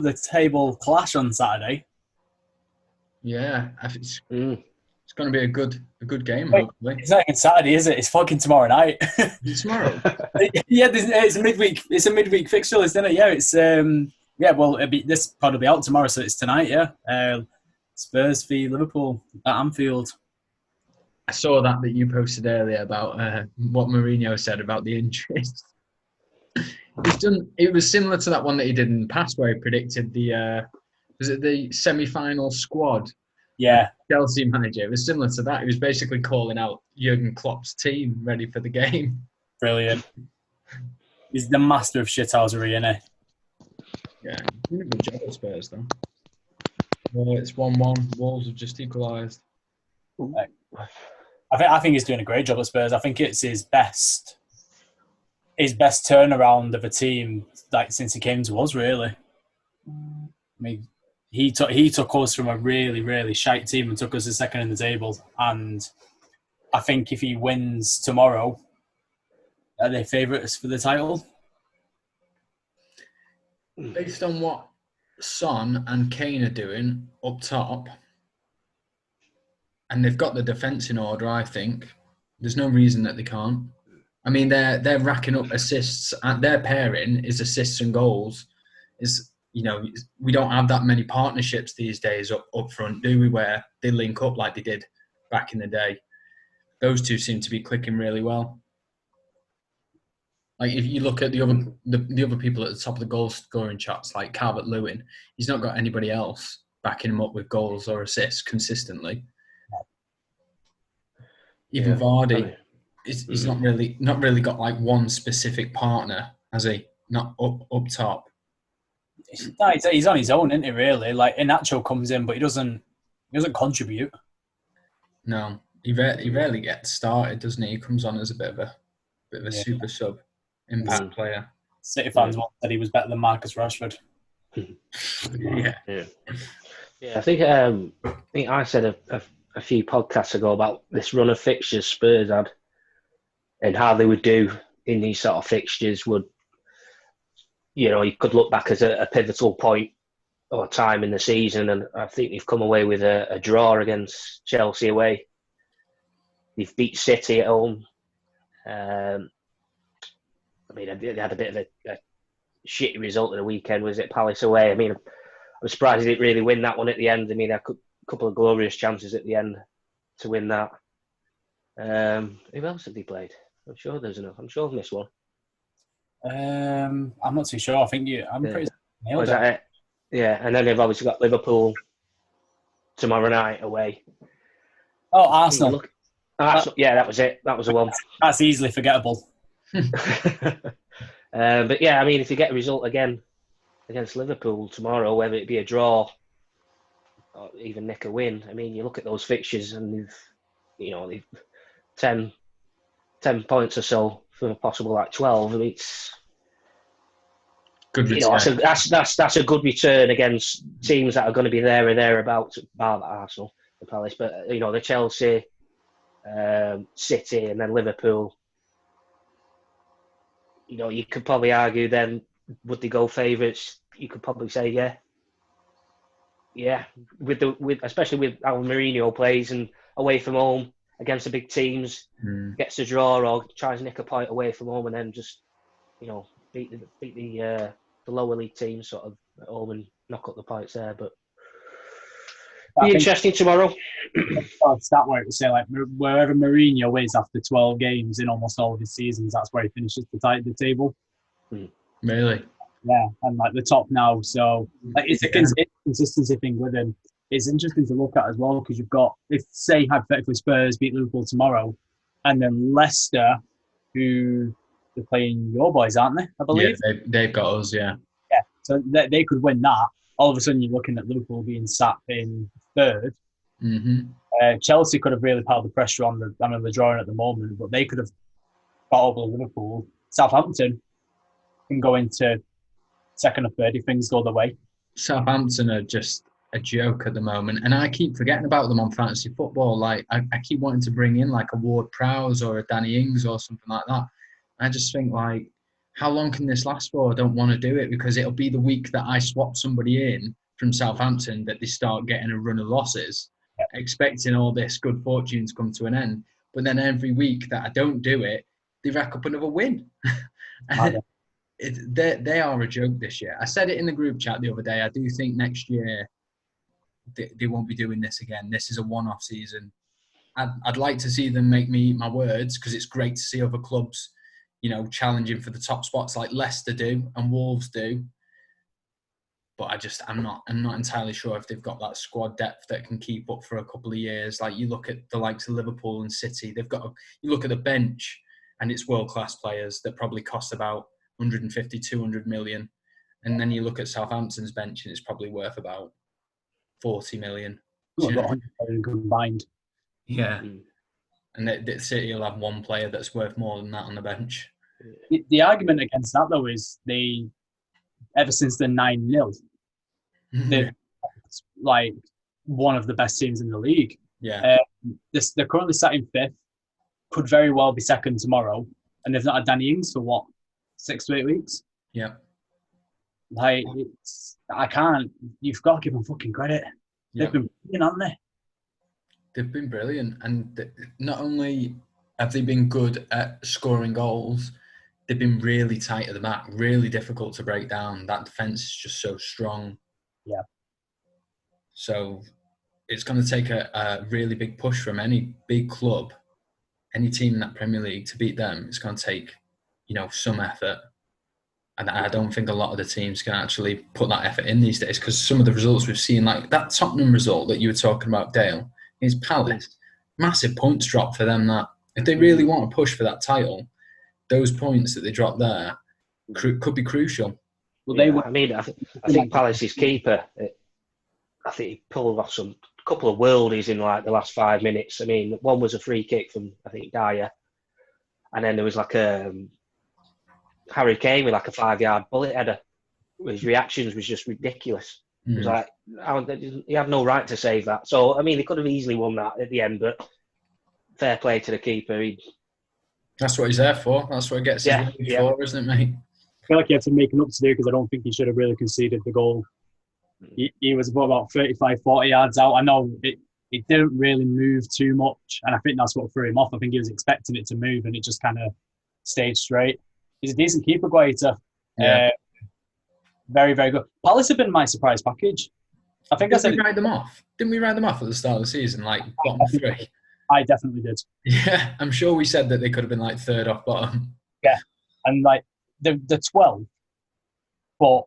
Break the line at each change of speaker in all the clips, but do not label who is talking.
of the table clash on Saturday.
Yeah, it's going to be a good game,
Wait,
hopefully.
it's not even Saturday, is it? It's fucking tomorrow night.
It's tomorrow.
Yeah, it's a midweek. It's a midweek fixture, isn't it? Yeah, it's Well, this pod will be out tomorrow, so it's tonight. Yeah, Spurs v Liverpool at Anfield.
I saw that you posted earlier about what Mourinho said about the injuries. It was similar to that one that he did in the past, where he predicted was it the semi-final squad?
Yeah,
Chelsea manager. It was similar to that. He was basically calling out Jurgen Klopp's team ready for the game.
brilliant. He's the master of shithousery, isn't he?
Yeah, doing a good job at Spurs though. Well, it's 1-1. Wolves have just equalised.
I think he's doing a great job at Spurs. I think it's his best turnaround of a team since he came to us. Really, I mean, he took us from a really, really shite team and took us to second in the table. And I think if he wins tomorrow, are they favourites for the title?
Based on what Son and Kane are doing up top, and they've got the defence in order, I think there's no reason that they can't. I mean, they're racking up assists. Their pairing is assists and goals. We don't have that many partnerships these days up front, do we? Where they link up like they did back in the day. Those two seem to be clicking really well. Like if you look at the other people at the top of the goal scoring charts, like Calvert-Lewin, he's not got anybody else backing him up with goals or assists consistently. Even Vardy, he's not really got like one specific partner, has he? Not up top.
He's on his own, isn't he? Really, like Inacho comes in, but he doesn't contribute.
No, he rarely gets started, doesn't he? He comes on as a bit of a super sub impact player.
City fans once said he was better than Marcus Rashford.
Yeah.
I think I said a few podcasts ago about this run of fixtures Spurs had and how they would do in these sort of fixtures. You could look back as a pivotal point or time in the season, and I think they've come away with a draw against Chelsea away. They've beat City at home. They had a bit of a shitty result at the weekend. Was it Palace away? I mean, I'm surprised they didn't really win that one at the end. I mean, they had a couple of glorious chances at the end to win that. Who else have they played? I'm sure there's enough. I'm sure I've missed one.
I'm not too sure. I think I'm pretty nailed
it. Yeah, and then they've obviously got Liverpool tomorrow night away.
Oh, Arsenal.
Yeah, that was it. That was the one.
That's easily forgettable.
But yeah, I mean, if you get a result again against Liverpool tomorrow, whether it be a draw or even nick a win, I mean, you look at those fixtures and they've 10 points or so from a possible 12. I mean, it's
good return.
That's a good return against teams that are going to be there or thereabouts, bar Arsenal, the Palace, but the Chelsea, City, and then Liverpool. You could probably argue then, would they go favourites? You could probably say yeah. Especially with how Mourinho plays and away from home against the big teams, gets a draw or tries to nick a point away from home, and then just beat the lower league teams sort of at home and knock up the points there. But be interesting tomorrow.
Stat where it would say like wherever Mourinho is after 12 games in almost all of his seasons, that's where he finishes the table.
Really?
Yeah, and like the top now. So it's a consistency thing with him. It's interesting to look at as well because you've got, if say hypothetically Spurs beat Liverpool tomorrow, and then Leicester, who they're playing your boys, aren't they? I believe.
Yeah, they've got us. Yeah.
Yeah, so they could win that. All of a sudden, you're looking at Liverpool being sat in third.
Mm-hmm.
Chelsea could have really piled the pressure on the. I mean, they're drawing at the moment, but they could have got over Liverpool. Southampton can go into second or third if things go their way.
Southampton are just a joke at the moment, and I keep forgetting about them on fantasy football. Like I keep wanting to bring in like a Ward Prowse or a Danny Ings or something like that. I just think like how long can this last for? I don't want to do it because it'll be the week that I swap somebody in from Southampton that they start getting a run of losses, expecting all this good fortune to come to an end. But then every week that I don't do it, they rack up another win. They are a joke this year. I said it in the group chat the other day. I do think next year they won't be doing this again. This is a one-off season. I'd like to see them make me eat my words because it's great to see other clubs, challenging for the top spots like Leicester do and Wolves do. But I'm not entirely sure if they've got that squad depth that can keep up for a couple of years. Like you look at the likes of Liverpool and City, you look at the bench and it's world-class players that probably cost about 150, 200 million. And then you look at Southampton's bench and it's probably worth about 40 million.
Got 100 million combined.
Yeah. And the City will have one player that's worth more than that on the bench.
The argument against that, though, is ever since the 9-0, they're like one of the best teams in the league.
Yeah.
They're currently sat in 5th, could very well be 2nd tomorrow, and they've not had Danny Ings for what, 6 to 8 weeks?
Yeah.
Like, you've got to give them fucking credit. They've been brilliant, haven't they?
They've been brilliant. And not only have they been good at scoring goals, they've been really tight at the back, really difficult to break down. That defence is just so strong.
Yeah.
So it's going to take a really big push from any big club, any team in that Premier League to beat them. It's going to take, some effort. And I don't think a lot of the teams can actually put that effort in these days because some of the results we've seen, like that Tottenham result that you were talking about, Dale, is Palace. Massive points drop for them. That if they really want to push for that title, those points that they drop there could be crucial.
Well, I think Palace's keeper, I think he pulled off a couple of worldies in like the last 5 minutes. I mean, one was a free kick from, I think, Dyer. And then there was like Harry Kane with like a 5-yard bullet header. His reactions was just ridiculous. It was like, he had no right to save that. So, I mean, they could have easily won that at the end, but fair play to the keeper.
That's what he's there for. That's what he gets his money for, isn't it, mate?
I feel like he had some making up to do because I don't think he should have really conceded the goal. He was about 35, 40 yards out. I know it didn't really move too much, and I think that's what threw him off. I think he was expecting it to move, and it just kind of stayed straight. He's a decent keeper, Guaita.
Yeah.
Very, very good. Palace have been my surprise package. I think
Didn't we write them off? Didn't we write them off at the start of the season, like bottom 3?
I definitely did.
Yeah, I'm sure we said that they could have been like 3rd off bottom.
Yeah, and like they're 12, but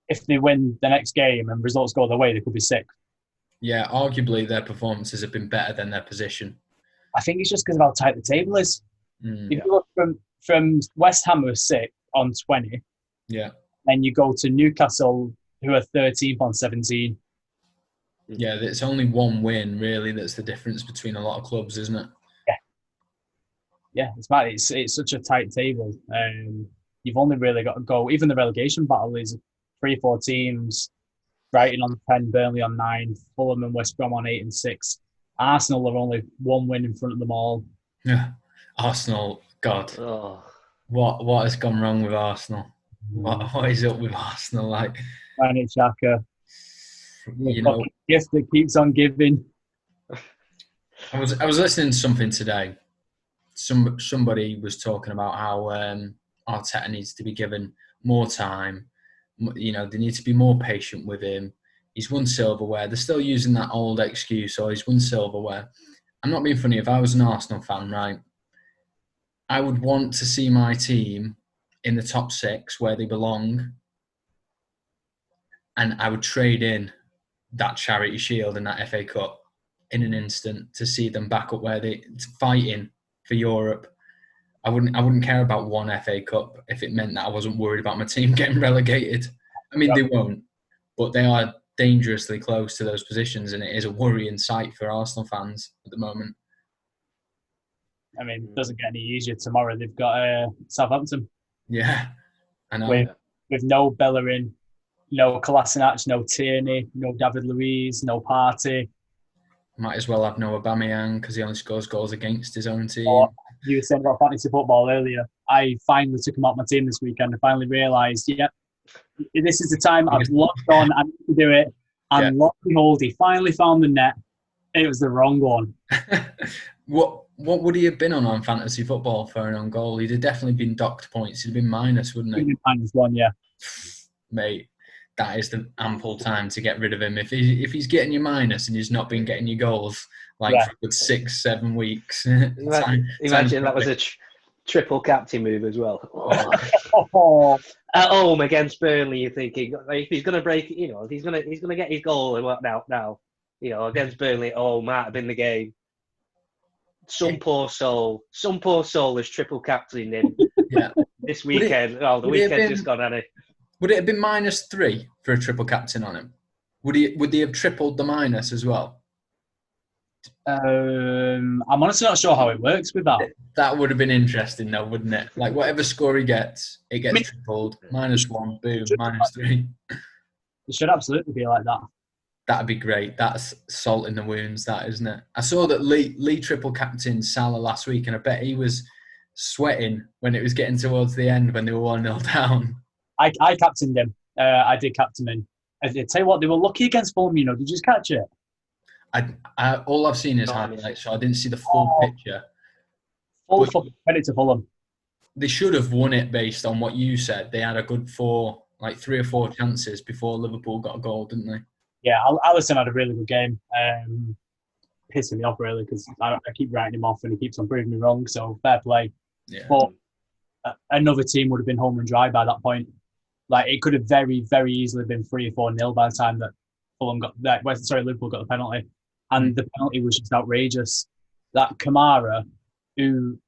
if they win the next game and results go their way, they could be 6th.
Yeah, arguably their performances have been better than their position.
I think it's just because of how tight the table is.
If
you look from West Ham, who are 6th on 20, and you go to Newcastle, who are 13th on 17.
Yeah, it's only one win, really, that's the difference between a lot of clubs, isn't it?
Yeah, it's mad. It's such a tight table. You've only really got to go. Even the relegation battle is 3-4 teams. Brighton on 10, Burnley on 9, Fulham and West Brom on 8 and 6. Arsenal are only one win in front of them all.
Yeah, Arsenal. God, what has gone wrong with Arsenal? What is up with Arsenal? Like,
Granit Xhaka, gift that keeps on giving.
I was listening to something today. Somebody was talking about how Arteta needs to be given more time. They need to be more patient with him. He's won silverware. They're still using that old excuse, he's won silverware. I'm not being funny. If I was an Arsenal fan, right, I would want to see my team in the top 6 where they belong, and I would trade in that Charity Shield and that FA Cup in an instant to see them back up where they're fighting for Europe. I wouldn't care about one FA Cup if it meant that I wasn't worried about my team getting relegated. I mean, they won't, but they are dangerously close to those positions, and it is a worrying sight for Arsenal fans at the moment.
I mean, it doesn't get any easier tomorrow. They've got Southampton.
Yeah, I know.
With no Bellerin, no Kolasinac, no Tierney, no David Luiz, no Partey.
Might as well have no Aubameyang because he only scores goals against his own team.
You were saying about fantasy football earlier. I finally took him out my team this weekend. I finally realised, this is the time I've logged on. I need to do it. And lo and behold, he finally found the net. It was the wrong one.
What would he have been on fantasy football for an own goal? He'd have definitely been docked points. He'd have been minus, wouldn't he?
-1, yeah.
Mate, that is the ample time to get rid of him. If he's getting you minus and he's not been getting you goals for a good 6-7 weeks.
Imagine that was a triple captain move as well. At home against Burnley, you're thinking if he's going to break, if he's going to get his goal and what now, against Burnley, might have been the game. Some poor soul is triple captaining him. This weekend. The weekend's just gone, hasn't it?
Would it have been -3 for a triple captain on him? Would he have tripled the minus as well?
I'm honestly not sure how it works with that.
That would have been interesting, though, wouldn't it? Like whatever score he gets, it gets tripled. -1, boom, -3.
It should absolutely be like that.
That'd be great. That's salt in the wounds, that, isn't it? I saw that Lee triple captained Salah last week, and I bet he was sweating when it was getting towards the end when they were 1-0 down.
I captained him. I did captain him. I tell you what, they were lucky against Fulham. Did you just catch it?
All I've seen is highlights, so I didn't see the full picture.
Full credit to Fulham.
They should have won it based on what you said. They had a good 3 or 4 chances before Liverpool got a goal, didn't they?
Yeah, Alisson had a really good game. Pissing me off, really, because I keep writing him off and he keeps on proving me wrong, so fair play.
Yeah.
But another team would have been home and dry by that point. Like, it could have very, very easily been 3 or 4-0 by the time that Liverpool got the penalty. And the penalty was just outrageous. That Kamara, who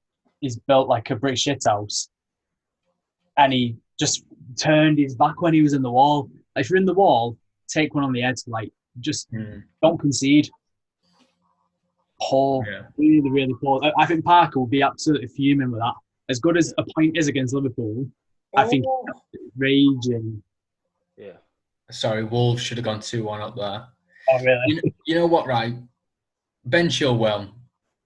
is built like a British shithouse, and he just turned his back when he was in the wall. Like, if you're in the wall, take one on the head. Like, just don't concede. Poor, really, really poor. I think Parker will be absolutely fuming with that. As good as a point is against Liverpool, I think he's raging.
Yeah.
Sorry, Wolves should have gone 2-1 up there.
Oh, really?
You know what, right? Ben Chilwell,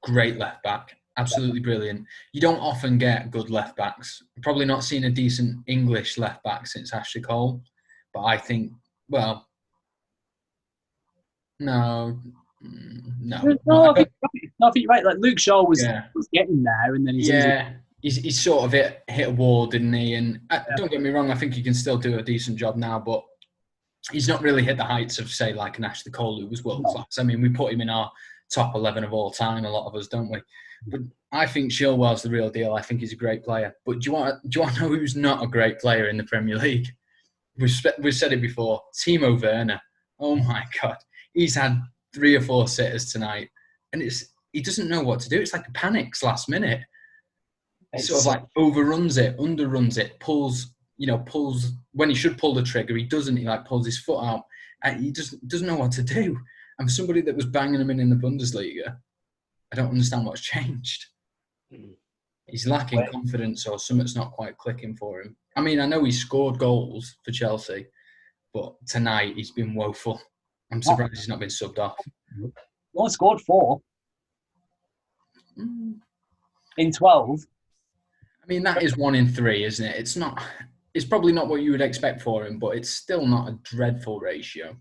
great left back. Absolutely brilliant. You don't often get good left backs. Probably not seen a decent English left back since Ashley Cole. But I think, no.
I think you're right. Like, Luke Shaw was getting there, and then
he's sort of hit a wall, didn't he? And don't get me wrong, I think he can still do a decent job now, but he's not really hit the heights of, say, like an Ashley Cole, who was world class. I mean, we put him in our top 11 of all time, a lot of us, don't we? But I think Chilwell's the real deal. I think he's a great player. But do you want to know who's not a great player in the Premier League? We've said it before. Timo Werner. Oh my God, he's had 3 or 4 sitters tonight, and he doesn't know what to do. It's like he panics last minute. He sort of like overruns it, underruns it, pulls when he should pull the trigger. He doesn't. He like pulls his foot out, and he just doesn't know what to do. And for somebody that was banging him in the Bundesliga, I don't understand what's changed. He's lacking confidence, or something's not quite clicking for him. I mean, I know he scored goals for Chelsea, but tonight he's been woeful. I'm surprised he's not been subbed off.
He only scored 4 in 12.
I mean, that is 1 in 3, isn't it? It's probably not what you would expect for him, but it's still not a dreadful ratio.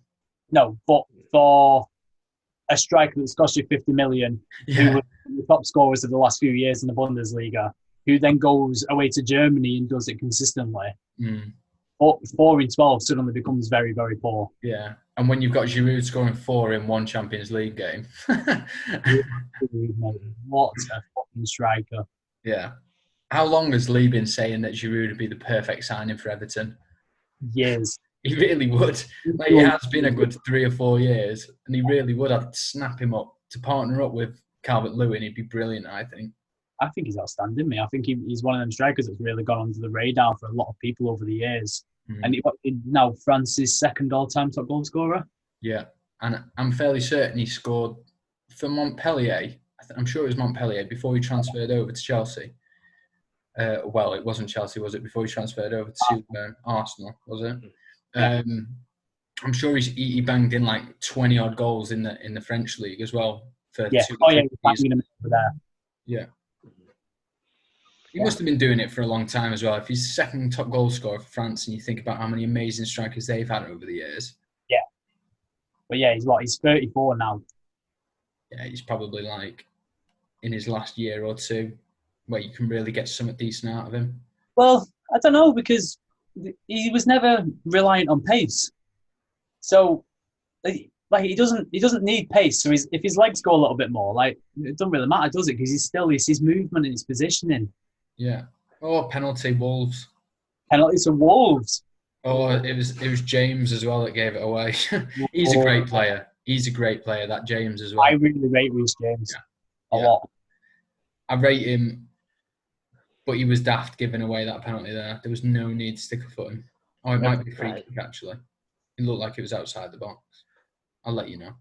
No, but for a striker that's cost you 50 million, who was the top scorers of the last few years in the Bundesliga, who then goes away to Germany and does it consistently, 4 in 12 suddenly becomes very, very poor.
Yeah, and when you've got Giroud scoring 4 in 1 Champions League game.
What a fucking striker.
Yeah. How long has Lee been saying that Giroud would be the perfect signing for Everton?
Years.
He really would. Like, it has been a good 3 or 4 years, and he really would. I'd snap him up to partner up with Calvert-Lewin. He'd be brilliant, I think.
I think he's outstanding, mate. I think he's one of them strikers that's really gone under the radar for a lot of people over the years. And he's now France's 2nd all-time top goal scorer. Yeah.
And I'm fairly certain he scored for Montpellier. I'm sure it was Montpellier before he transferred over to Chelsea. Well, it wasn't Chelsea, was it? Before he transferred over to Arsenal, was it? I'm sure he banged in like 20 odd goals in the French league as well for 2
years.
There.
Yeah.
He must have been doing it for a long time as well. If he's second top goal scorer for France, and you think about how many amazing strikers they've had over the years.
Yeah. But yeah, he's 34 now.
Yeah, he's probably like in his last year or two where you can really get something decent out of him.
Well, I don't know, because he was never reliant on pace. So, like he doesn't need pace. So if his legs go a little bit more, like, it doesn't really matter, does it? Because it's his movement and his positioning.
Yeah. Oh, penalty, Wolves.
Penalty to Wolves.
Oh, it was James as well that gave it away. He's a great player. He's a great player, that James as well.
I really rate Reece James a lot.
I rate him, but he was daft giving away that penalty there. There was no need to stick a foot in. Oh, it might be free kick, actually. It looked like it was outside the box. I'll let you know.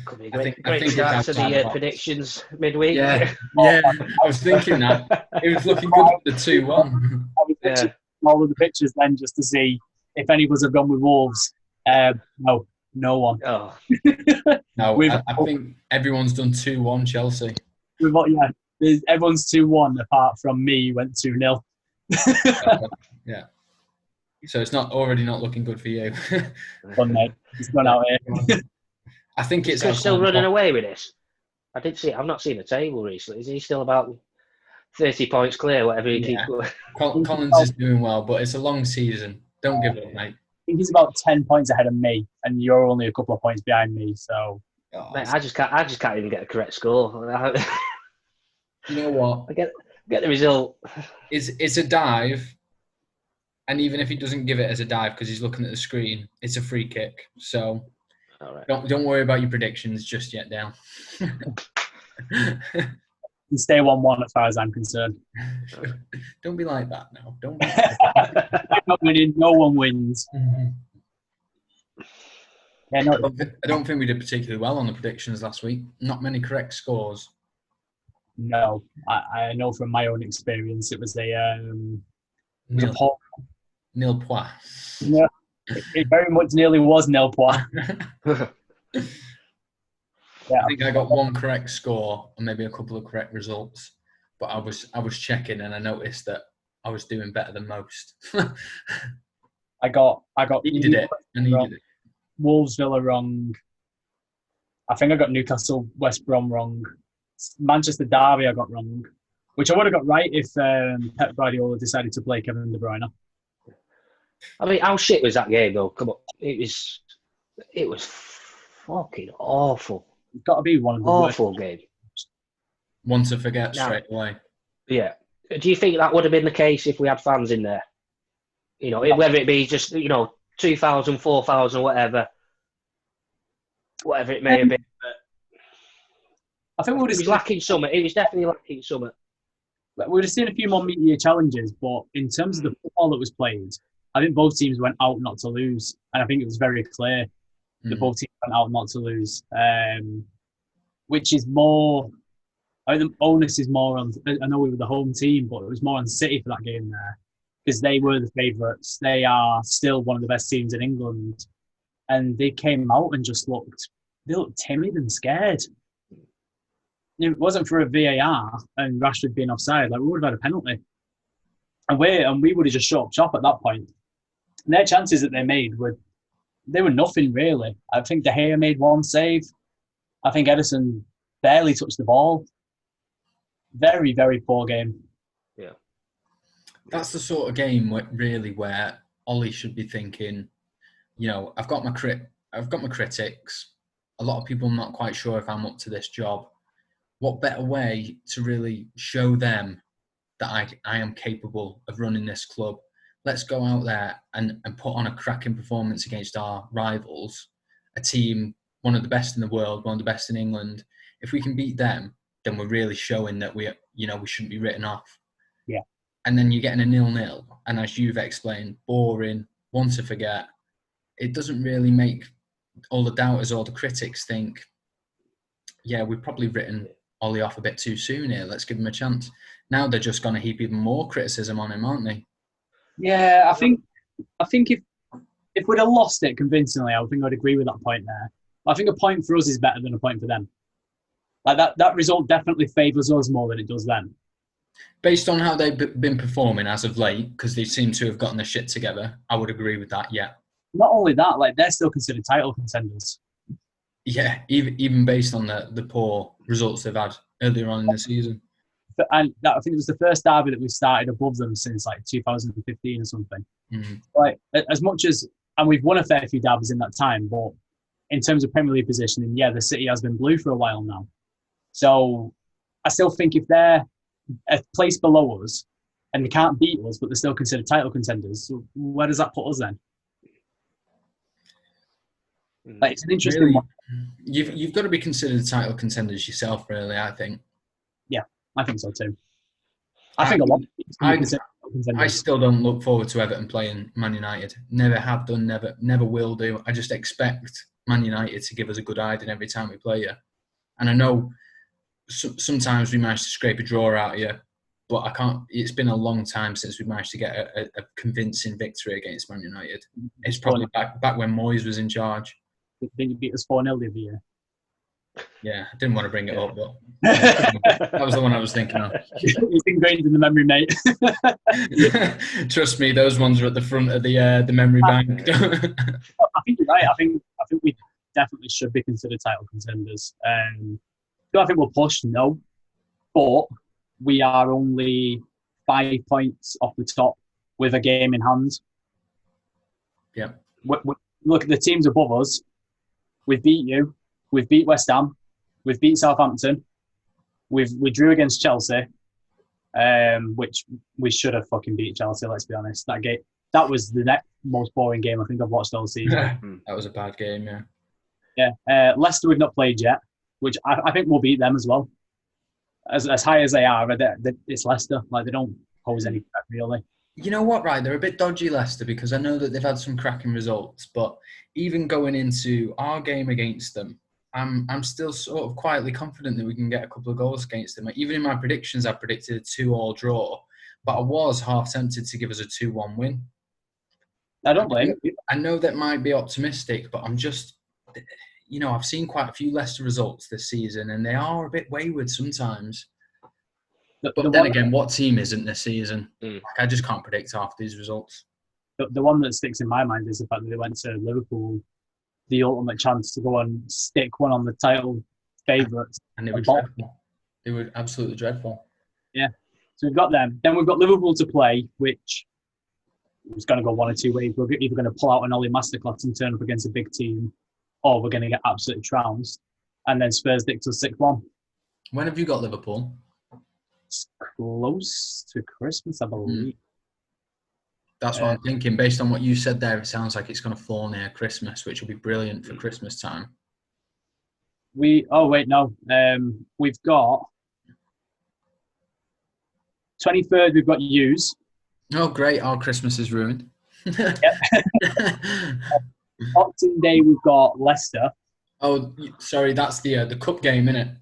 Could be a great start to the predictions midweek.
Yeah, I was thinking that. It was looking good for the 2-1.
I was watching all of the pictures then just to see if any of us have gone with Wolves. No one.
Oh. No, I think everyone's done 2-1 Chelsea.
Everyone's 2-1 apart from me, who went 2-0.
Yeah. So it's already not looking good for you.
Fun, mate. He's gone out here.
I think it's
still running away with this. I did see. I've not seen the table recently. Is he still about 30 points clear? Whatever he keeps going.
Collins is doing well, but it's a long season. Don't give up, mate.
I think he's about 10 points ahead of me, and you're only a couple of points behind me. So,
mate, I just can't even get a correct score.
You know what?
I get the result.
It's a dive, and even if he doesn't give it as a dive because he's looking at the screen, it's a free kick. So.
All right.
Don't worry about your predictions just yet, Dale.
You stay 1-1 as far as I'm concerned.
Don't be like that now. Don't be like that.
I'm not winning. No one wins.
Mm-hmm.
Yeah, no.
I don't think we did particularly well on the predictions last week. Not many correct scores.
No, I know from my own experience it was
nil point.
Yeah. It very much nearly was nil point.
I think I got one correct score and maybe a couple of correct results, but I was checking and I noticed that I was doing better than most.
I got
needed it.
Wolves Villa wrong. I think I got Newcastle West Brom wrong. Manchester Derby I got wrong, which I would have got right if Pep Guardiola decided to play Kevin De Bruyne.
I mean, how shit was that game though? Come on, it was fucking awful.
It's got to be one of the
awful games.
One to forget straight away.
Yeah. Do you think that would have been the case if we had fans in there? You know, whether it be just 2,000, 4,000, whatever it may have been. But
I think
it was lacking something. It was definitely lacking something.
We would have seen a few more media challenges, but in terms of the football that was played, I think both teams went out not to lose, and I think it was very clear that both teams went out not to lose, which is more. I think the onus is more on. I know we were the home team, but it was more on City for that game there because they were the favourites. They are still one of the best teams in England, and they came out and just looked timid and scared. If it wasn't for a VAR and Rashford being offside, like we would have had a penalty, and we would have just shut up shop at that point. And their chances that they made were nothing really. I think De Gea made one save. I think Ederson barely touched the ball. Very, very poor game.
Yeah,
that's the sort of game where Ollie should be thinking, I've got my critics. A lot of people are not quite sure if I'm up to this job. What better way to really show them that I am capable of running this club? Let's go out there and put on a cracking performance against our rivals, a team, one of the best in the world, one of the best in England. If we can beat them, then we're really showing that we shouldn't be written off.
Yeah.
And then you're getting a 0-0, and as you've explained, boring, one to forget. It doesn't really make all the doubters or the critics think, yeah, we've probably written Ollie off a bit too soon here. Let's give him a chance. Now they're just going to heap even more criticism on him, aren't they?
Yeah, I think if we'd have lost it convincingly, I think I'd agree with that point there. I think a point for us is better than a point for them. Like that result definitely favours us more than it does them.
Based on how they've been performing as of late, because they seem to have gotten their shit together, I would agree with that. Yeah.
Not only that, like they're still considered title contenders.
Yeah, even based on the poor results they've had earlier on in the season.
And I think it was the first derby that we started above them since like 2015 or something.
Mm.
Like as much as, and we've won a fair few derbies in that time, but in terms of Premier League positioning, yeah, the City has been blue for a while now. So I still think if they're a place below us and they can't beat us, but they're still considered title contenders, so where does that put us then? Like, it's an interesting
Really,
one.
You've got to be considered title contenders yourself, really, I think.
Yeah, I think so too. I think a lot of teams can be considered title contenders.
I still don't look forward to Everton playing Man United. Never have done, never will do. I just expect Man United to give us a good hiding every time we play you. And I know sometimes we manage to scrape a draw out of you, but I can't. It's been a long time since we managed to get a convincing victory against Man United. It's probably back when Moyes was in charge.
Then you beat us 4-0 the other year.
Yeah, I didn't want to bring it up, but that was the one I was thinking of.
It's ingrained in the memory, mate.
Trust me, those ones are at the front of the memory bank.
I think you're right. I think we definitely should be considered title contenders. Do I think we'll push? No, but we are only 5 points off the top with a game in hand.
Yeah.
Look at the teams above us. We've beat you. We've beat West Ham. We've beat Southampton. We drew against Chelsea, which we should have fucking beat Chelsea. Let's be honest. That was the next most boring game I think I've watched all season.
That was a bad game. Yeah.
Yeah. Leicester we've not played yet, which I think we'll beat them as well. As high as they are, it's Leicester. Like, they don't pose any threat really.
You know what, right? They're a bit dodgy, Leicester, because I know that they've had some cracking results. But even going into our game against them, I'm still sort of quietly confident that we can get a couple of goals against them. Like, even in my predictions, I predicted a 2-2 draw, but I was half tempted to give us a 2-1 win.
I don't blame you.
I know that might be optimistic, but I'm just, I've seen quite a few Leicester results this season, and they are a bit wayward sometimes. But then again, what team isn't this season? Like, I just can't predict half these results.
The one that sticks in my mind is the fact that they went to Liverpool, the ultimate chance to go and stick one on the title favourites.
And they were dreadful. They were absolutely dreadful.
Yeah. So we've got them. Then we've got Liverpool to play, which is going to go one or two ways. We're either going to pull out an Ollie masterclass and turn up against a big team, or we're going to get absolutely trounced. And then Spurs dick to 6-1.
When have you got Liverpool?
It's close to Christmas, I believe.
That's what I'm thinking. Based on what you said there, it sounds like it's going to fall near Christmas, which will be brilliant for Christmas time.
We've got 23rd, we've got Hughes.
Oh, great. Our Christmas is ruined.
Boxing Day, we've got Leicester.
Oh, sorry, that's the cup game, innit?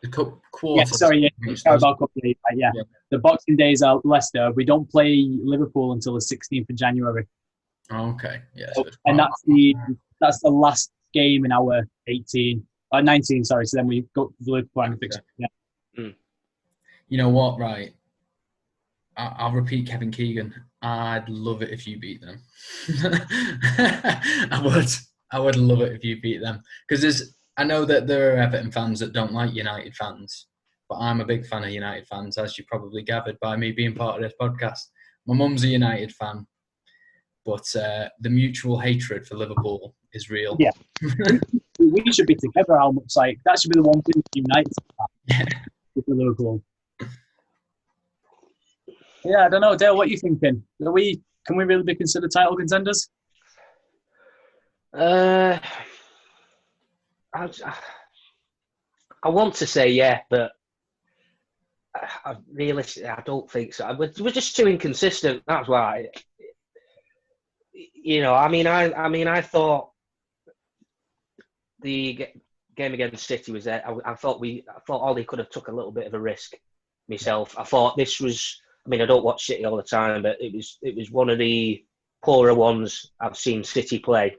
The cup quarter.
Yeah, sorry, Carabao Cup game. Yeah. The Boxing Days are Leicester. We don't play Liverpool until the 16th of January.
Oh, okay. Yeah.
And that's the last game in our 19. Sorry. So then we go to the Liverpool and fix. Yeah.
You know what? Right. I'll repeat Kevin Keegan. I'd love it if you beat them. I would love it if you beat them, because I know that there are Everton fans that don't like United fans, but I'm a big fan of United fans, as you probably gathered by me being part of this podcast. My mum's a United fan, but the mutual hatred for Liverpool is real.
Yeah, we should be together. Almost like that should be the one thing that unites with Liverpool. Yeah, I don't know, Dale. What are you thinking? Can we really be considered title contenders?
I want to say yeah, but realistically, I don't think so. We're just too inconsistent. That's why. I thought the game against City was there. I thought Ollie could have took a little bit of a risk. Myself, I thought this was. I don't watch City all the time, but it was one of the poorer ones I've seen City play.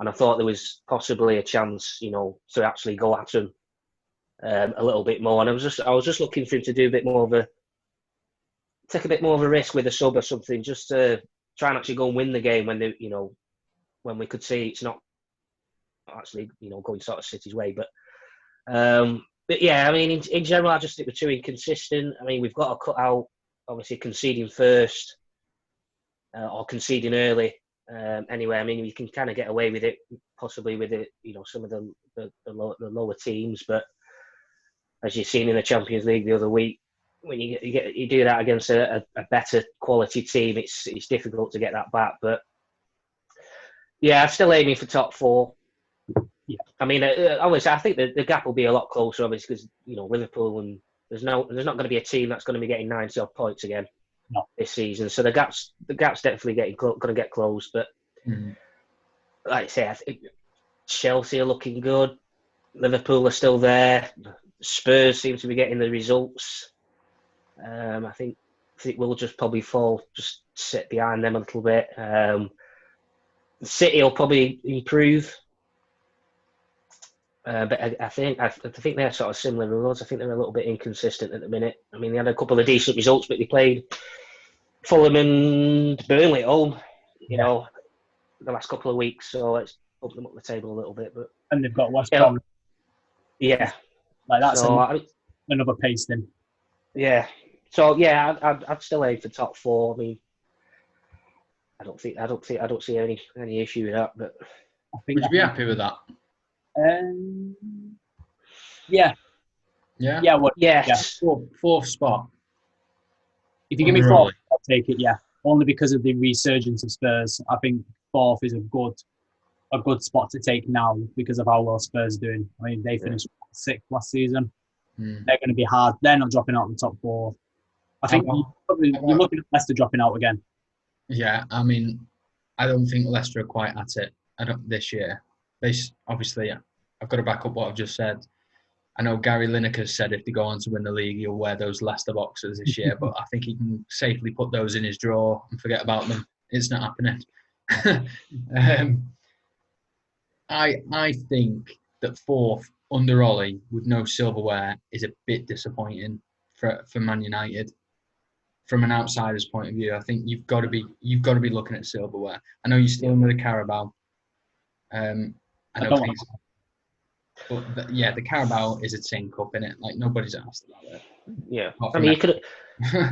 And I thought there was possibly a chance, to actually go at him a little bit more. And I was just looking for him to do a bit more of take a bit more of a risk with a sub or something, just to try and actually go and win the game when when we could see it's not actually going sort of City's way. But yeah, I mean, in general, I just think we're too inconsistent. I mean, we've got to cut out obviously conceding first or conceding early. Anyway, I mean, you can kind of get away with it, possibly with it, some of the lower teams. But as you've seen in the Champions League the other week, when you do that against a better quality team, it's difficult to get that back. But yeah, I'm still aiming for top 4.
Yeah.
I mean, obviously, I think the gap will be a lot closer, obviously, because Liverpool, and there's not going to be a team that's going to be getting 90 odd points again this season. So the gap's definitely going to get close. But like I say, I think Chelsea are looking good. Liverpool are still there. Spurs seem to be getting the results. I think we'll just probably just sit behind them a little bit. City will probably improve. But I think they're sort of similar to us. I think they're a little bit inconsistent at the minute. I mean, they had a couple of decent results, but they played Fulham and Burnley at home, the last couple of weeks. So it's bumped them up the table a little bit.
And they've got West Brom.
Yeah.
Like that's another pasting.
Yeah. So yeah, I'd still aim for top 4. I mean, I don't see any issue with that. But
would you be happy with that?
Yeah.
Yeah.
Yeah. What?
Yes.
Yeah.
Fourth spot.
If you give me 4th, I'll take it. Yeah. Only because of the resurgence of Spurs. I think 4th is a good spot to take now because of how well Spurs are doing. I mean, they finished 6th last season. They're going to be hard. They're not dropping out of the top 4. I think you're looking at Leicester dropping out again.
Yeah, I mean, I don't think Leicester are quite at it. This year. Obviously, I've got to back up what I've just said. I know Gary Lineker said if they go on to win the league, he'll wear those Leicester boxers this year, but I think he can safely put those in his drawer and forget about them. It's not happening. I think that 4th under Ollie with no silverware is a bit disappointing for Man United. From an outsider's point of view, I think you've got to be looking at silverware. I know you're still in with the Carabao. But yeah, the Carabao is a tin cup, innit? Like nobody's asked about it.
Yeah, I mean,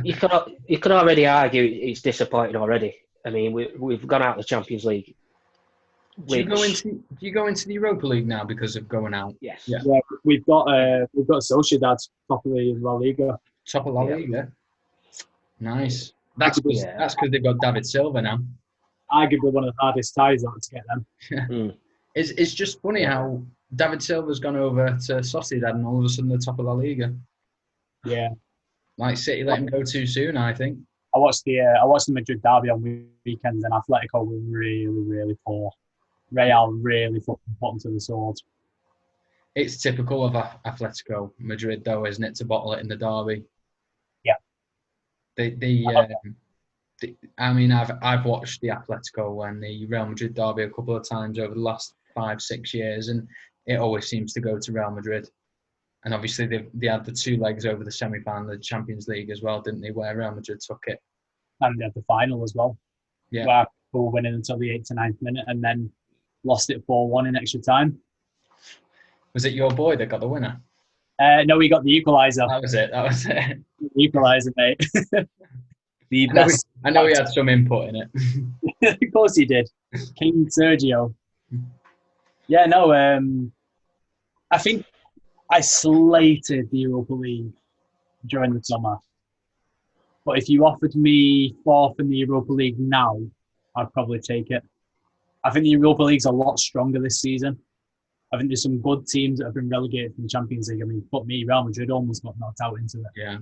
you could already argue it's disappointing already. I mean, we've gone out of the Champions League.
Do you go into the Europa League now because of going out?
Yes.
Yeah, we've got Sociedad top of the La Liga.
Top of La Liga. Nice. That's because they've got David Silva now.
Arguably one of the hardest ties out to get them.
It's just funny how David Silva's gone over to Sociedad and all of a sudden they're top of La Liga.
Yeah.
Like City let him go too soon, I think.
I watched the Madrid derby on weekends and Atletico were really, really poor. Real really put them to the sword.
It's typical of Atletico Madrid, though, isn't it, to bottle it in the derby?
Yeah.
I mean, I've watched the Atletico and the Real Madrid derby a couple of times over the last 5-6 years, and it always seems to go to Real Madrid. And obviously, they had the 2 legs over the semi-final of the Champions League as well, didn't they? Where Real Madrid took it.
And they had the final as well.
Yeah.
Where we were winning until the 8th to 9th minute and then lost it 4-1 in extra time.
Was it your boy that got the winner?
No, he got the equaliser.
That was it.
The equaliser, mate. The best.
I know he had some input in
it. Of course he did. King Sergio. Yeah, no, I think I slated the Europa League during the summer. But if you offered me 4th in the Europa League now, I'd probably take it. I think the Europa League's a lot stronger this season. I think there's some good teams that have been relegated from the Champions League. I mean, put me, Real Madrid almost got knocked out into it.
Yeah.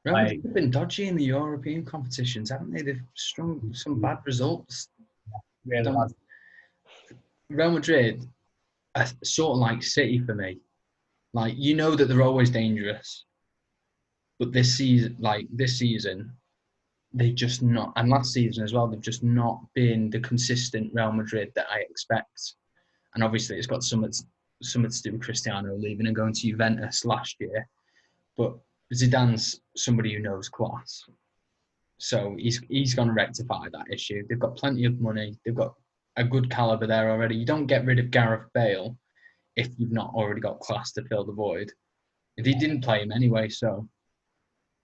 Real Madrid have been dodgy in the European competitions, haven't they? They've strung some bad results.
Yeah, really bad.
Real Madrid are sort of like City for me. Like, you know that they're always dangerous. But this season, they've just not, and last season as well, they've just not been the consistent Real Madrid that I expect. And obviously, it's got something to do with Cristiano leaving and going to Juventus last year. But Zidane's somebody who knows class. So he's going to rectify that issue. They've got plenty of money. They've got a good caliber there already. You don't get rid of Gareth Bale if you've not already got class to fill the void. If he didn't play him anyway, so.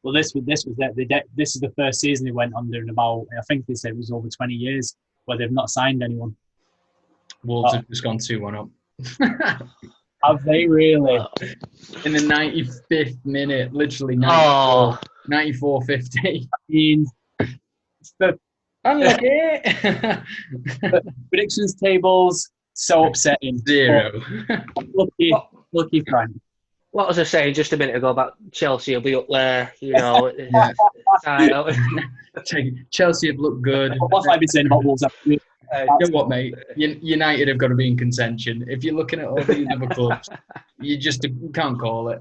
Well, this was it. This is the first season he went under in about, I think they said it was over 20 years, where they've not signed anyone.
Wolves have just gone 2-1 up.
Have they really?
In the 95th minute, literally 94.50.
I mean,
Unlucky.
predictions tables, so upsetting.
0.
Lucky Frank.
What was I saying just a minute ago about Chelsea will be up there,
Chelsea have looked good.
What have I been saying about Wolves?
You know what, mate? United have got to be in contention. If you're looking at all these other clubs, you can't call it.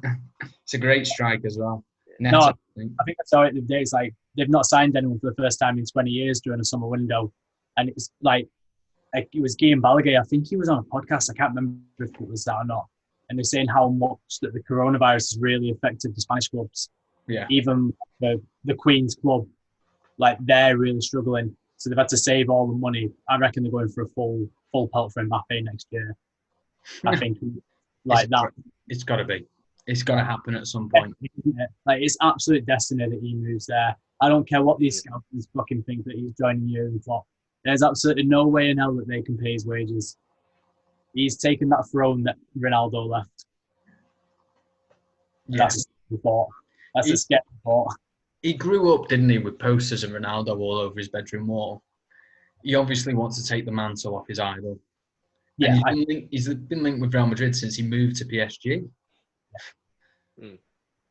It's a great strike as well.
No, I think I saw it the other day. It's like they've not signed anyone for the first time in 20 years during a summer window. And it's like it was Guillaume Balaguer. I think he was on a podcast. I can't remember if it was that or not. And they're saying how much that the coronavirus has really affected the Spanish clubs.
Yeah.
Even the Queen's club, like they're really struggling. So they've had to save all the money. I reckon they're going for a full pelt for Mbappe next year. I think that.
It's got to be. It's got to happen at some point.
Like it's absolute destiny that he moves there. I don't care what these scouts fucking think that he's joining Jurgen Klopp. There's absolutely no way in hell that they can pay his wages. He's taken that throne that Ronaldo left. Yeah. That's a thought. That's a scary thought.
He grew up, didn't he, with posters of Ronaldo all over his bedroom wall. He obviously wants to take the mantle off his idol. Yeah, he's been linked with Real Madrid since he moved to PSG.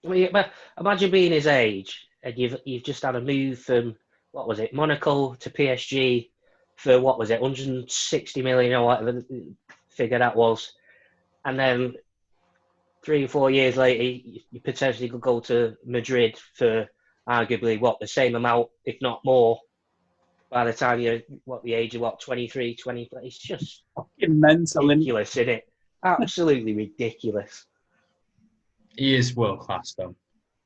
Well, imagine being his age and you've just had a move from Monaco to PSG for 160 million or whatever figure that was, and then 3 or 4 years later you potentially could go to Madrid for arguably the same amount, if not more, by the time you're the age of 23, 20. It's just
fucking mental,
ridiculous, isn't it? Absolutely ridiculous.
He is world class, though.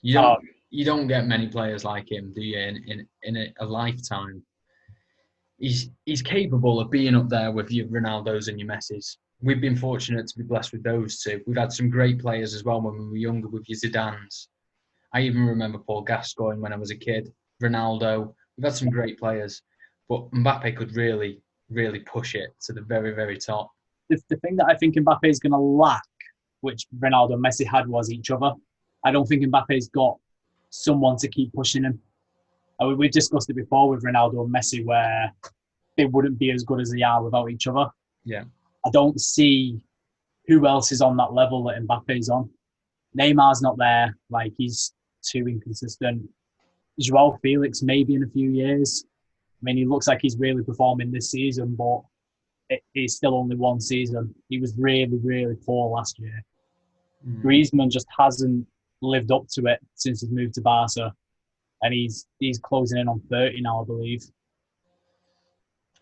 You don't get many players like him, do you? In a lifetime, he's capable of being up there with your Ronaldos and your Messis. We've been fortunate to be blessed with those two. We've had some great players as well when we were younger with your Zidanes. I even remember Paul Gascoigne when I was a kid. Ronaldo. We've had some great players, but Mbappe could really, really push it to the very, very top.
The thing that I think Mbappe is going to lack, which Ronaldo and Messi had, was each other. I don't think Mbappe's got someone to keep pushing him. We've discussed it before with Ronaldo and Messi, where they wouldn't be as good as they are without each other.
Yeah.
I don't see who else is on that level that Mbappe's on. Neymar's not there. Like, he's too inconsistent. João Felix, maybe in a few years. I mean, he looks like he's really performing this season, but it's still only one season. He was really, really poor last year. Griezmann just hasn't lived up to it since he's moved to Barca. And he's closing in on 30 now, I believe.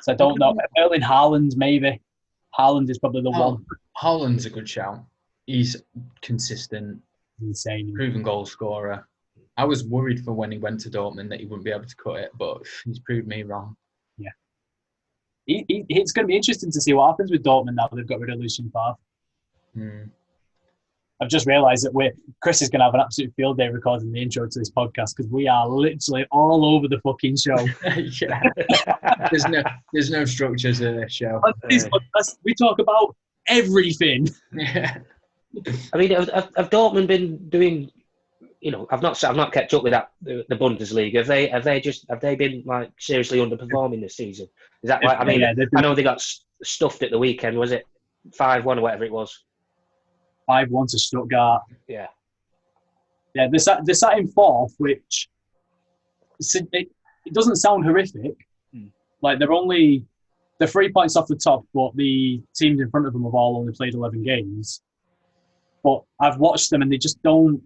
So I don't know. Erling Haaland, maybe. Haaland is probably the one.
Haaland's a good shout. He's consistent.
Insane.
Proven goal scorer. I was worried for when he went to Dortmund that he wouldn't be able to cut it, but he's proved me wrong.
Yeah. It's going to be interesting to see what happens with Dortmund now that they've got rid of Lucien Favre. I've just realised that Chris is going to have an absolute field day recording the intro to this podcast because we are literally all over the fucking show.
Yeah. There's no structure to this show.
We talk about everything.
Yeah.
I mean, have Dortmund been doing? I've not kept up with the Bundesliga. Have they been like seriously underperforming this season? Is that right? I mean, I know they got stuffed at the weekend. Was it 5-1 or whatever it was?
5-1 to Stuttgart.
Yeah.
Yeah, they're sat in fourth, which it doesn't sound horrific. Like they're 3 points off the top, but the teams in front of them have all only played 11 games. But I've watched them and they just don't.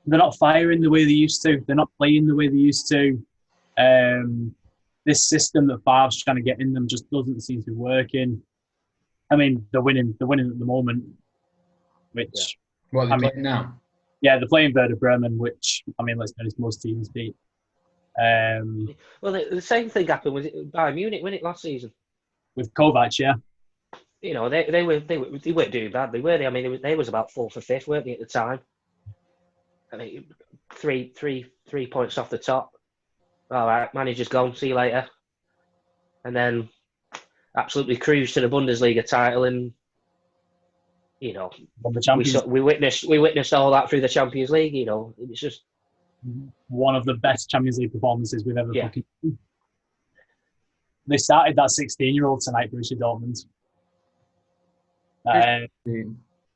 They're not firing the way they used to. They're not playing the way they used to. This system that Favre's trying to get in them just doesn't seem to be working. I mean, they're winning at the moment. Which
what are they playing now?
Yeah, they're playing Werder Bremen, which, I mean, let's be honest, most teams beat.
Well, the same thing happened with Bayern Munich, wasn't it, last season?
With Kovac, yeah.
You know, they weren't doing badly, were they? I mean, they was about fourth or fifth, weren't they, at the time? I mean, three points off the top. All right, manager's gone. See you later. And then absolutely cruised to the Bundesliga title, and you know,
Won the Champions.
we witnessed all that through the Champions League. You know, it was just
one of the best Champions League performances we've ever fucking seen. They started that 16-year-old tonight, Borussia Dortmund.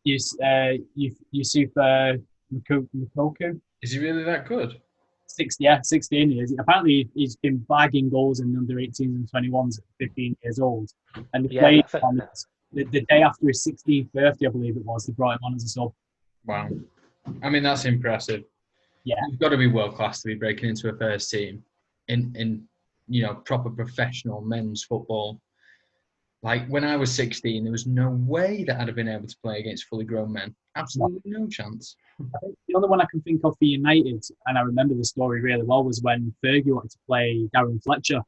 Yusuf Moukoko.
Is he really that good?
16 years. Apparently, he's been bagging goals in under 18s and 21s at 15 years old. And he played the day after his 16th birthday, I believe it was. They brought him on as a sub.
Wow. I mean, that's impressive.
Yeah.
You've got to be world class to be breaking into a first team in proper professional men's football. Like, when I was 16, there was no way that I'd have been able to play against fully grown men. Absolutely no chance.
I think the only one I can think of for United, and I remember the story really well, was when Fergie wanted to play Darren Fletcher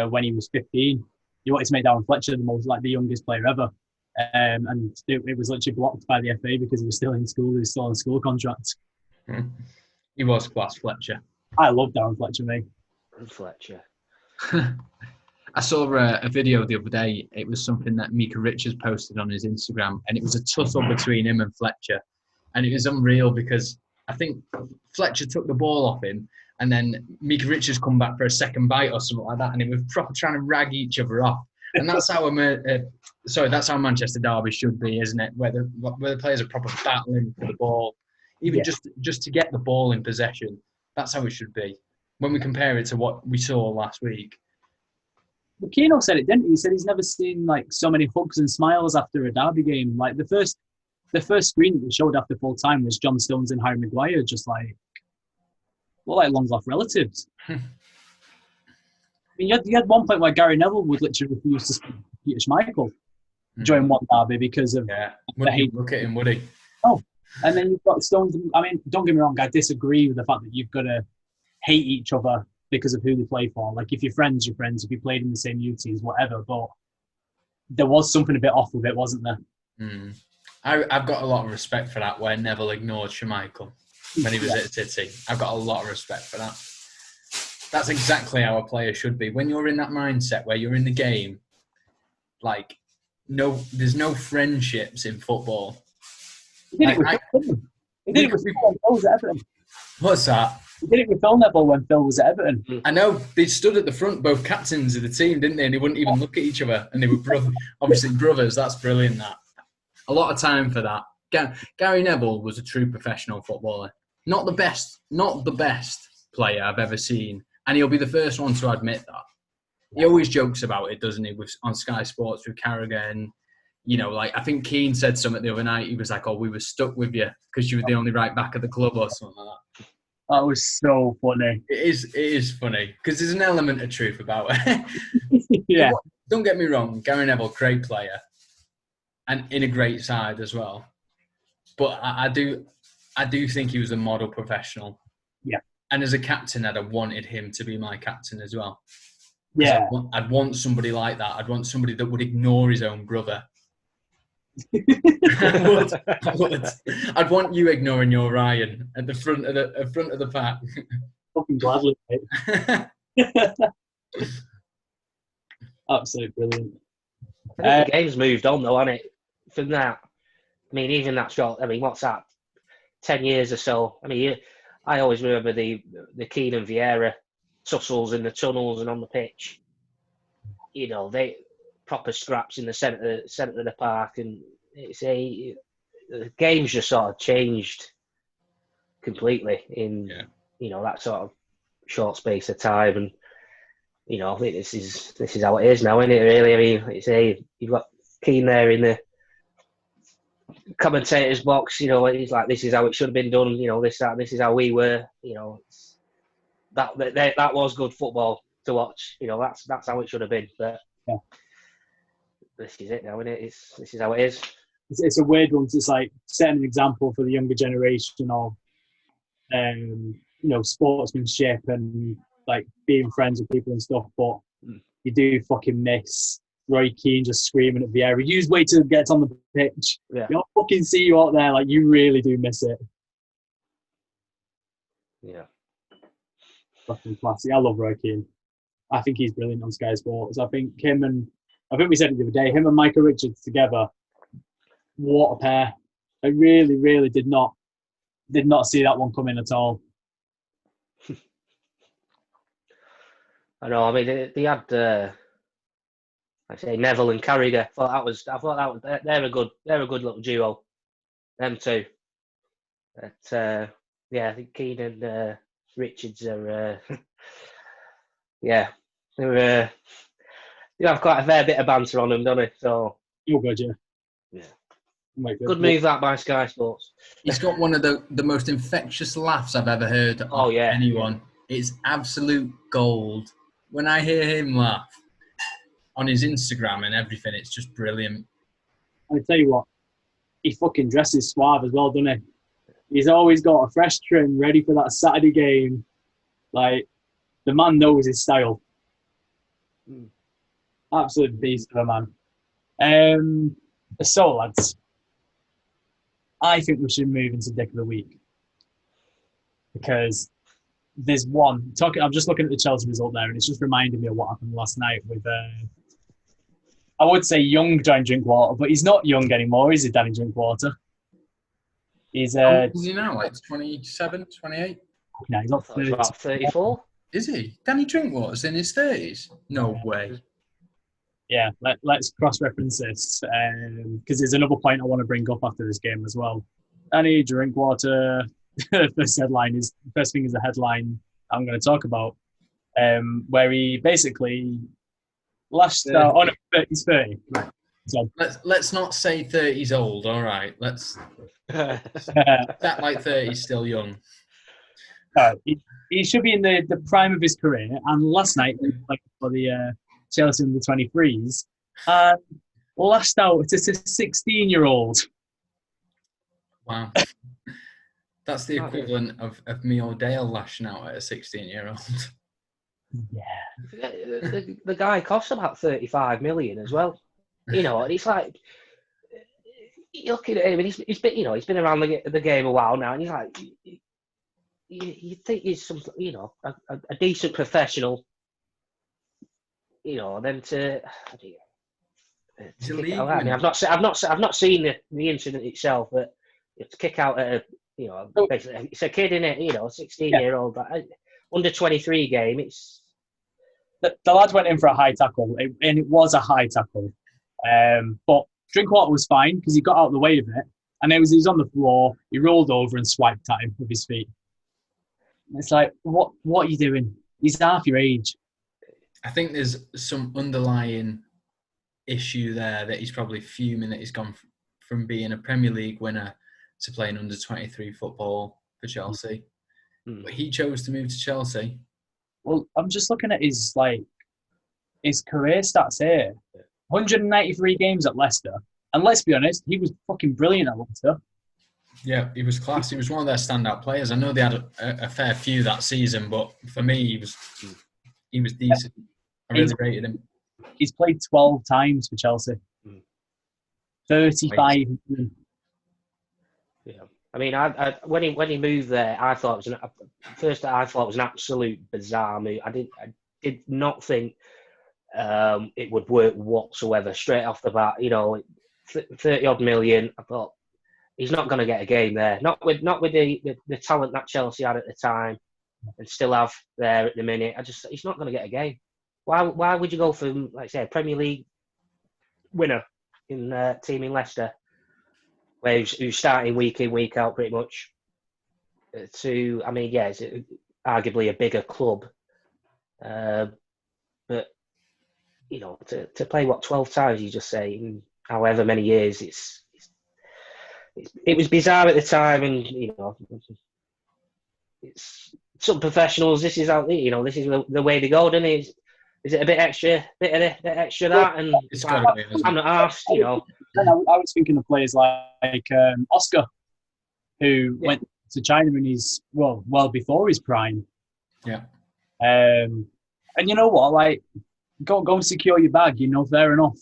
when he was 15. He wanted to make Darren Fletcher the youngest player ever. And it was literally blocked by the FA because he was still in school. He was still on a school contract.
He was class, Fletcher.
I love Darren Fletcher, mate.
Fletcher.
I saw a video the other day. It was something that Mika Richards posted on his Instagram, and it was a tussle between him and Fletcher. And it was unreal because I think Fletcher took the ball off him, and then Mika Richards come back for a second bite or something like that, and he was proper trying to rag each other off. And that's how that's how Manchester Derby should be, isn't it? Where the players are proper battling for the ball, even just to get the ball in possession. That's how it should be. When we compare it to what we saw last week.
But Keno said it, didn't he? He said he's never seen like so many hugs and smiles after a derby game. Like the first screen that they showed after full time was John Stones and Harry Maguire, just like long lost relatives. I mean, you had one point where Gary Neville would literally refuse to speak to Peter Schmeichel during one derby because of
the hate. Look at him, would he?
Oh, and then you've got Stones. I mean, don't get me wrong, I disagree with the fact that you've got to hate each other because of who they play for. Like, if you're friends, you're friends. If you played in the same youth teams, whatever. But there was something a bit off with it, wasn't there?
I've got a lot of respect for that, where Neville ignored Schmeichel when he was at City. I've got a lot of respect for that. That's exactly how a player should be. When you're in that mindset where you're in the game, like, there's no friendships in football.
He did it with Phil was at Everton.
What's that?
He did it with Phil Neville when Phil was at Everton.
I know. They stood at the front, both captains of the team, didn't they? And they wouldn't even look at each other. And they were obviously brothers. That's brilliant, that. A lot of time for that. Gary Neville was a true professional footballer. Not the best player I've ever seen. And he'll be the first one to admit that. He always jokes about it, doesn't he, on Sky Sports with Carragher. I think Keane said something the other night. He was like, we were stuck with you because you were the only right back at the club or something like that.
That was so funny.
It is funny because there's an element of truth about it.
Yeah.
Don't get me wrong, Gary Neville, great player, and in a great side as well. But I do think he was a model professional.
Yeah.
And as a captain, I'd have wanted him to be my captain as well.
Yeah.
I'd want somebody like that. I'd want somebody that would ignore his own brother. I would. I'd want you ignoring your Ryan at the front of the pack.
Fucking gladly, mate. Absolutely brilliant.
I think the game's moved on though, hasn't it? From that, I mean, even that shot. I mean, what's that? 10 years or so. I mean, I always remember the Keane and Vieira tussles in the tunnels and on the pitch. They proper scraps in the centre of the park, and the game's just sort of changed completely in that sort of short space of time. And I think this is how it is now, isn't it? Really, I mean, you've got Keane there in the commentator's box. He's like, this is how it should have been done. This is how we were. That was good football to watch. That's how it should have been. But this is it now, isn't it? This is how it is.
It's a weird one. It's like setting an example for the younger generation of, sportsmanship and like being friends with people and stuff, but you do fucking miss Roy Keane just screaming at Vieira. You just wait till it gets on the pitch.
Yeah.
You'll fucking see you out there. Like, you really do miss it.
Yeah.
Fucking classy. I love Roy Keane. I think he's brilliant on Sky Sports. I think we said it the other day, him and Micah Richards together, what a pair. I really, really did not see that one coming at all.
I know. I mean, they had, I say Neville and Carragher. I thought that was they're a good little duo. Them two. But yeah, I think Keane and Richards are, yeah, they have quite a fair bit of banter on them, don't they? So
You're good, yeah.
Yeah. Good move that by Sky Sports.
He's got one of the most infectious laughs I've ever heard of anyone. It's absolute gold. When I hear him laugh on his Instagram and everything, it's just brilliant.
I tell you what, he fucking dresses suave as well, doesn't he? He's always got a fresh trim ready for that Saturday game. Like, the man knows his style. Absolute beast of a man. So, lads, I think we should move into Dick of the Week. Because there's one. I'm just looking at the Chelsea result there, and it's just reminding me of what happened last night with, I would say young Danny Drinkwater, but he's not young anymore, is he, Danny Drinkwater? He's
how old is he now? Like 27, 28?
No, he's not 30.
About 34.
Is he? Danny Drinkwater's in his 30s? No way.
Yeah, let's cross-reference this because there's another point I want to bring up after this game as well. Danny Drinkwater, first thing is the headline I'm going to talk about, where he basically lashed out. Oh no, he's 30. Right. So
let's not say 30's old. All right, let's act like 30's still young.
He should be in the prime of his career. And last night, he played for the Chelsea under 23s, and lashed out to a 16-year-old.
Wow. That's the equivalent of me or Dale lashing out at a 16-year-old.
Yeah.
The guy costs about 35 million as well. You know, and it's like, you're looking at him, and he's been around the game a while now, and he's like, you think he's some, a decent professional, then to kick out. I mean, I've not seen the incident itself, but to kick out at basically it's a kid in it, a 16-year-old, under 23 game. It's
the lad went in for a high tackle, and it was a high tackle, but Drinkwater was fine because he got out of the way of it, and he was on the floor. He rolled over and swiped at him with his feet. It's like, what are you doing? He's half your age.
I think there's some underlying issue there that he's probably fuming that he's gone from being a Premier League winner to playing under 23 football for Chelsea. But he chose to move to Chelsea.
Well, I'm just looking at his career stats here. 193 games at Leicester. And let's be honest, he was fucking brilliant at Leicester.
Yeah, he was class. He was one of their standout players. I know they had a fair few that season, but for me, he was decent. I really rated him.
He's played 12 times for Chelsea. 35.
Yeah. I mean, when he moved there, I thought it was an absolute bizarre move. I did not think it would work whatsoever straight off the bat. 30 odd million. I thought he's not going to get a game there. Not with the talent that Chelsea had at the time and still have there at the minute. He's not going to get a game. Why would you go from, like I say, a Premier League winner in team in Leicester, where who's starting week in, week out pretty much, to, I mean, yeah, it's arguably a bigger club. But, to play, 12 times, you just say, in however many years, it was bizarre at the time, and, it's some professionals, this is how, this is the way they go, doesn't it? Is it a bit extra, bit extra that? And
it's gotta be,
I'm not asked,
I was thinking of players like Oscar, who went to China and he's well before his prime.
Yeah.
And you know what? Like, go and secure your bag. Fair enough.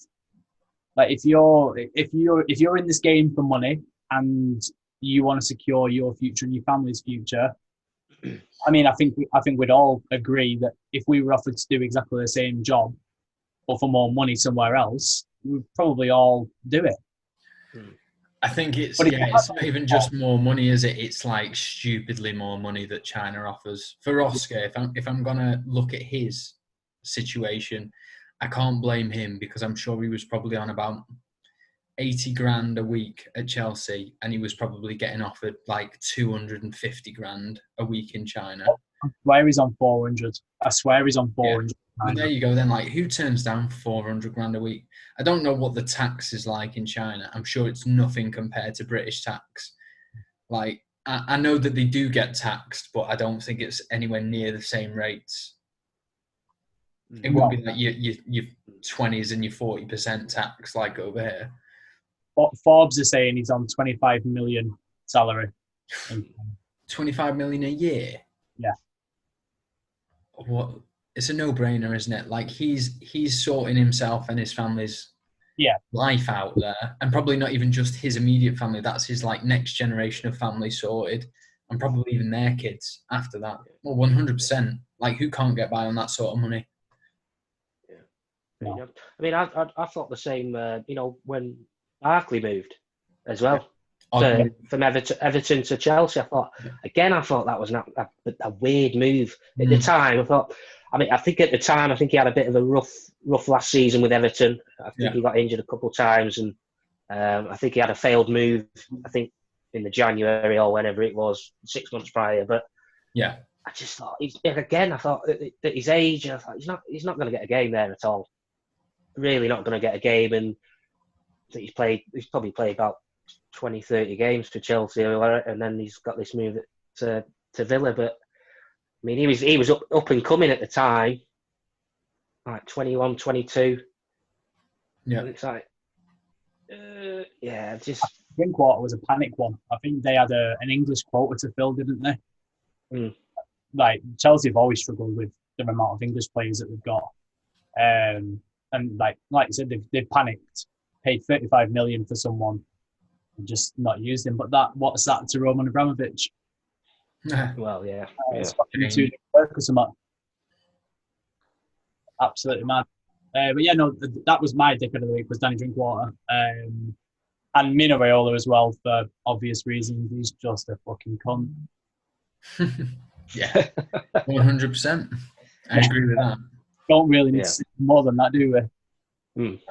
Like, if you're in this game for money and you want to secure your future and your family's future, I mean, I think we'd all agree that if we were offered to do exactly the same job or for more money somewhere else, we'd probably all do it.
I think it's
But
it's not even just more money, is it? It's like stupidly more money that China offers. For Oscar, if I'm gonna look at his situation, I can't blame him because I'm sure he was probably on about 80 grand a week at Chelsea, and he was probably getting offered like 250 grand a week in China.
I swear he's on 400. I swear he's on 400.
Yeah. Well, there you go then. Like, who turns down 400 grand a week? I don't know what the tax is like in China. I'm sure it's nothing compared to British tax. Like, I know that they do get taxed, but I don't think it's anywhere near the same rates. It won't be like your 20s and your 40% tax like over here.
Forbes is saying he's on 25 million salary.
25 million a year?
Yeah.
What? It's a no-brainer, isn't it? Like, he's sorting himself and his family's life out there, and probably not even just his immediate family. That's his like next generation of family sorted, and probably even their kids after that. Well, 100%. Like, who can't get by on that sort of money?
Yeah. I mean, I thought the same. When Barkley moved as well from Everton to Chelsea, I thought that was a weird move at the time. I thought. I mean, I think at the time, he had a bit of a rough last season with Everton. I think he got injured a couple of times, and I think he had a failed move. I think in the January or whenever it was, 6 months prior. But
I
just thought I thought at his age, I thought he's not going to get a game there at all. Really not going to get a game, and I think he's probably played about 20, 30 games for Chelsea, and then he's got this move to Villa, but. I mean, he was up and coming at the time, like 21, 22.
Yeah.
And it's like, just.
Drinkwater was a panic one. I think they had an English quota to fill, didn't they? Like, Chelsea have always struggled with the amount of English players that they've got. And like you said, they've panicked, paid 35 million for someone, and just not used him. But what's that to Roman Abramovich?
Well, yeah.
Absolutely mad. But yeah, no, that was my dickhead of the week, was Danny Drinkwater. And Mino Raiola as well, for obvious reasons. He's just a fucking cunt.
Yeah, 100%. I agree with that.
Don't really need to see more than that, do we?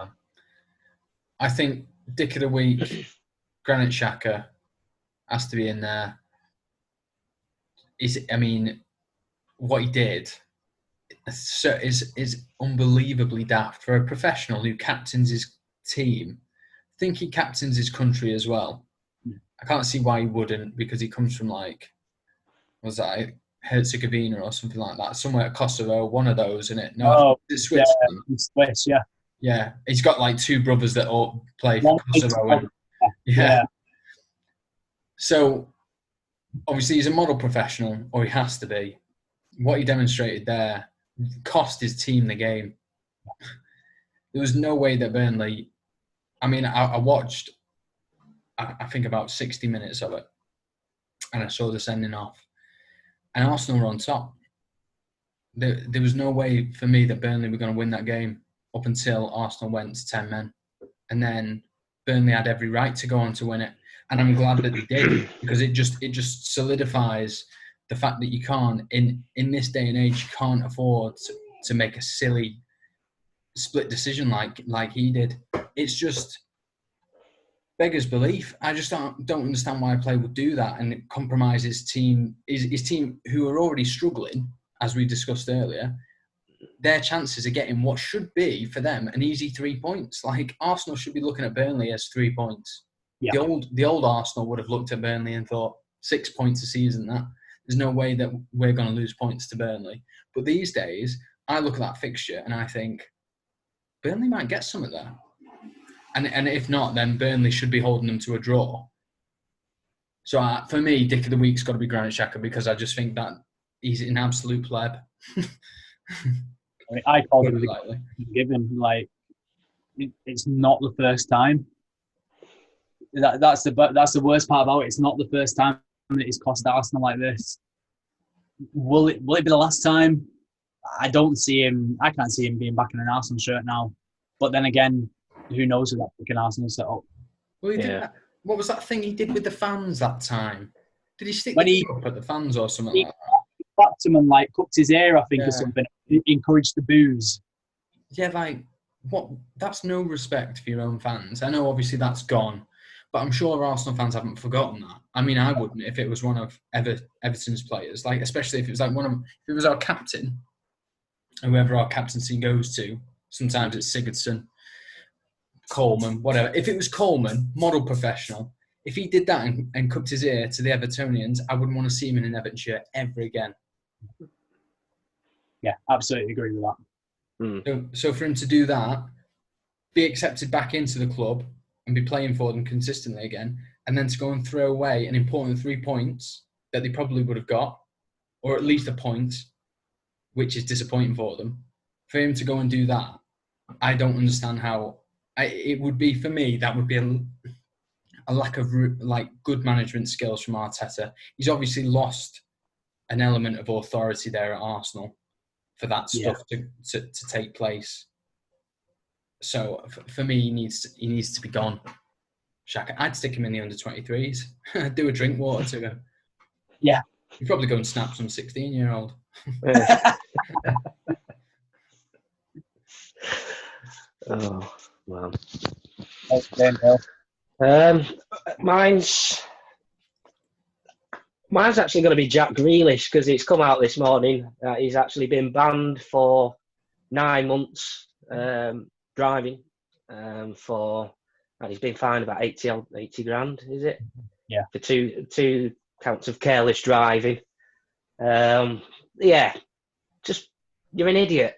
I think dick of the week, Granit Xhaka has to be in there. What he did is unbelievably daft for a professional who captains his team. I think he captains his country as well. I can't see why he wouldn't, because he comes from Herzegovina or something like that, somewhere at Kosovo, one of those, isn't it? No, it's Switzerland.
Yeah, Swiss, yeah.
Yeah, he's got like two brothers that all play for Kosovo. So, obviously, he's a model professional, or he has to be. What he demonstrated there cost his team the game. There was no way that Burnley... I mean, I watched, I think, about 60 minutes of it, and I saw the sending off. And Arsenal were on top. There was no way for me that Burnley were going to win that game up until Arsenal went to 10 men. And then Burnley had every right to go on to win it. And I'm glad that they did, because it just solidifies the fact that you can't, in this day and age, you can't afford to make a silly split decision like he did. It's just beggars belief. I just don't understand why a player would do that and compromise his team who are already struggling, as we discussed earlier. Their chances of getting what should be for them an easy 3 points. Like, Arsenal should be looking at Burnley as 3 points. Yeah. The old Arsenal would have looked at Burnley and thought 6 points a season. There's no way that we're going to lose points to Burnley. But these days, I look at that fixture and I think Burnley might get some of that. And if not, then Burnley should be holding them to a draw. So for me, Dick of the Week's got to be Granit Xhaka, because I just think that he's an absolute pleb.
I called
Put
him
it
the
lightly.
given. Like, it's not the first time. That's the worst part about it. It's not the first time that he's cost Arsenal like this. Will it be the last time? I can't see him being back in an Arsenal shirt now. But then again, who knows with that fucking Arsenal setup?
Well, he did that. What was that thing he did with the fans that time? Did he stick
When
the
he
cup at the fans or something
he
like that?
clapped him and like cupped his ear, I think, or
Yeah.
something. He encouraged the boos.
Yeah, like, what? That's no respect for your own fans. I know, obviously, that's gone, but I'm sure Arsenal fans haven't forgotten that. I mean, I wouldn't if it was one of Everton's players, like, especially if it was like if it was our captain, whoever our captaincy goes to. Sometimes it's Sigurdsson, Coleman, whatever. If it was Coleman, model professional, if he did that and cupped his ear to the Evertonians, I wouldn't want to see him in an Everton shirt ever again.
Yeah, absolutely agree with that.
So for him to do that, be accepted back into the club and be playing for them consistently again, and then to go and throw away an important 3 points that they probably would have got, or at least a point, which is disappointing for them, for him to go and do that, I don't understand how. It would be, for me, that would be a lack of like good management skills from Arteta. He's obviously lost an element of authority there at Arsenal for that stuff to take place. So for me, he needs to be gone. Shaka, I'd stick him in the under-23s. Do a drink water to him.
Yeah.
He'd probably go and snap some 16-year-old.
Oh, man. Mine's actually going to be Jack Grealish, because it's come out this morning that he's actually been banned for 9 months driving and he's been fined about 80 grand, is it?
Yeah. For
two counts of careless driving. Just, you're an idiot.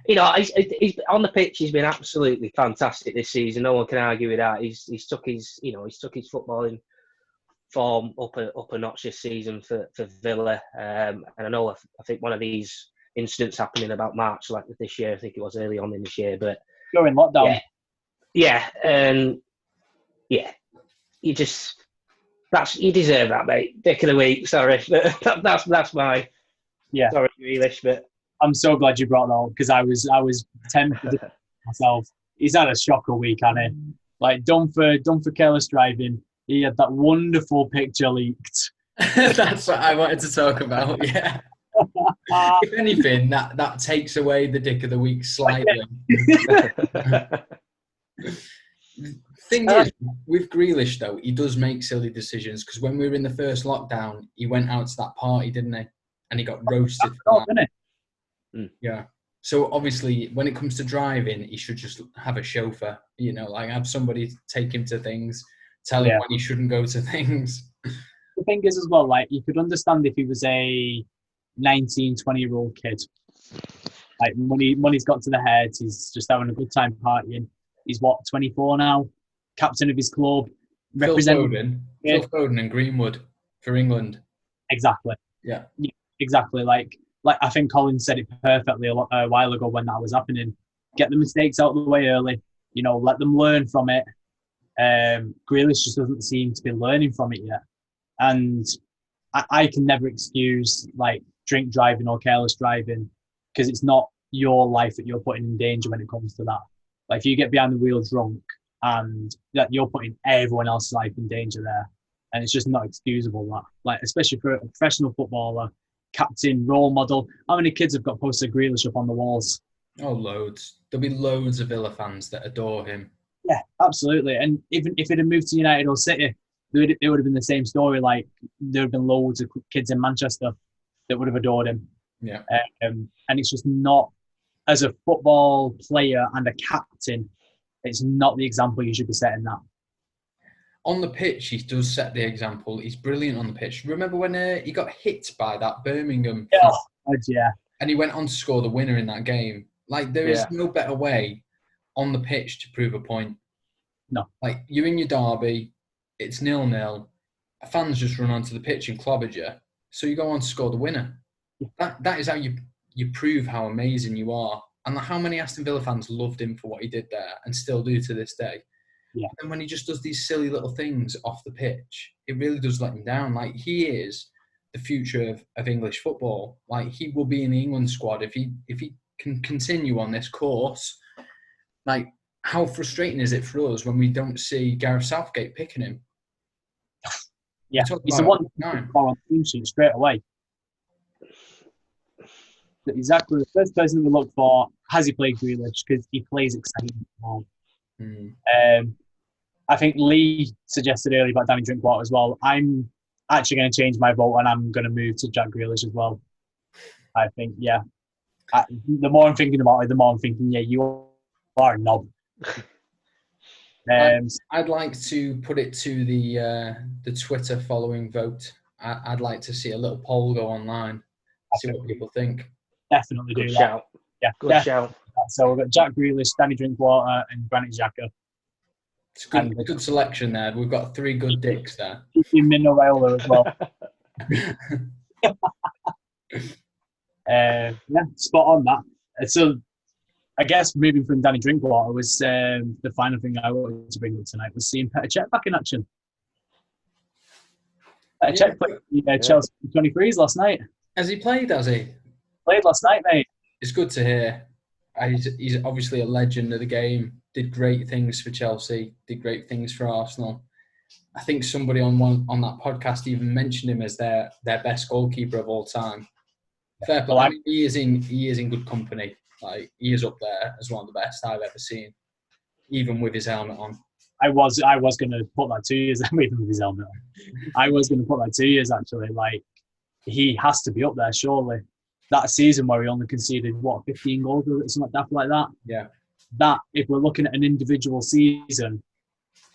You know, he's on the pitch. He's been absolutely fantastic this season. No one can argue with that. He's took his footballing form up a notch this season for Villa. And I know I think one of these incidents happened in about March, like this year. I think it was early on in this year. But
you're in lockdown.
You deserve that, mate. Dick of the week. Sorry, that's mine.
Yeah.
Sorry, Grealish, but
I'm so glad you brought that up, because I was tempted myself. He's had a shocker week, hasn't he? Like, done for careless driving. He had that wonderful picture leaked.
That's what I wanted to talk about. Yeah. If anything, that takes away the dick of the week slightly. Thing is, with Grealish though, he does make silly decisions, because when we were in the first lockdown, he went out to that party, didn't he? And he got roasted for that.
Didn't
it? Yeah. So obviously, when it comes to driving, he should just have a chauffeur. You know, like have somebody take him to things, tell him when he shouldn't go to things.
The thing is, as well, like, you could understand if he was a 19, 20-year-old kid. Like, money's got to the head. He's just having a good time partying. He's 24 now, captain of his club,
Phil Foden and Greenwood for England.
Exactly.
Yeah.
Exactly. Like I think Colin said it perfectly a while ago when that was happening. Get the mistakes out of the way early. You know, let them learn from it. Grealish just doesn't seem to be learning from it yet, and I can never excuse like drink driving or careless driving, because it's not your life that you're putting in danger when it comes to that. Like, if you get behind the wheel drunk, and that you're putting everyone else's life in danger there, and it's just not excusable. That, like, especially for a professional footballer, captain, role model. How many kids have got posters of Grealish up on the walls?
Oh, loads. There'll be loads of Villa fans that adore him.
Yeah, absolutely. And even if it had moved to United or City, it would have been the same story. Like, there would have been loads of kids in Manchester that would have adored him.
Yeah.
And it's just not, as a football player and a captain, it's not the example you should be setting that.
On the pitch, he does set the example. He's brilliant on the pitch. Remember when he got hit by that Birmingham?
Yeah.
And he went on to score the winner in that game. Like, there is no better way on the pitch to prove a point.
No.
Like, you're in your derby, it's 0-0. fans just run onto the pitch and clobbered you. So you go on to score the winner. That is how you prove how amazing you are. And how many Aston Villa fans loved him for what he did there and still do to this day.
Yeah.
And when he just does these silly little things off the pitch, it really does let him down. Like, he is the future of English football. Like, he will be in the England squad if he can continue on this course. Like, how frustrating is it for us when we don't see Gareth Southgate picking him?
Yeah, he's the one on the team sheet straight away. Exactly. The first person we look for, has he played Grealish? Because he plays exciting. I think Lee suggested earlier about Danny Drinkwater as well. I'm actually going to change my vote and I'm going to move to Jack Grealish as well. I think, yeah. The more I'm thinking about it, the more I'm thinking, yeah, you are a knob.
I'd like to put it to the Twitter following vote. I'd like to see a little poll go online, see what people think.
Definitely
Good
do
shout.
that. Yeah,
good shout.
So we've got Jack Grealish, Danny Drinkwater, and Granit Xhaka.
It's a good selection there. We've got 3 good dicks there.
Mino Raiola as well. Yeah, spot on that. So I guess moving from Danny Drinkwater was the final thing I wanted to bring up tonight was seeing Petr Cech back in action. Petr Cech played Chelsea 23s last night.
Has he played, has he?
Played last night, mate.
It's good to hear. He's obviously a legend of the game. Did great things for Chelsea. Did great things for Arsenal. I think somebody on that podcast even mentioned him as their best goalkeeper of all time. Fair play. I mean, he is in good company. Like, he is up there as one of the best I've ever seen, even with his helmet on.
I was going to put that 2 years, even with his helmet on. I was going to put that 2 years actually. Like, he has to be up there surely. That season where he only conceded 15 goals or something like that.
Yeah.
That, if we're looking at an individual season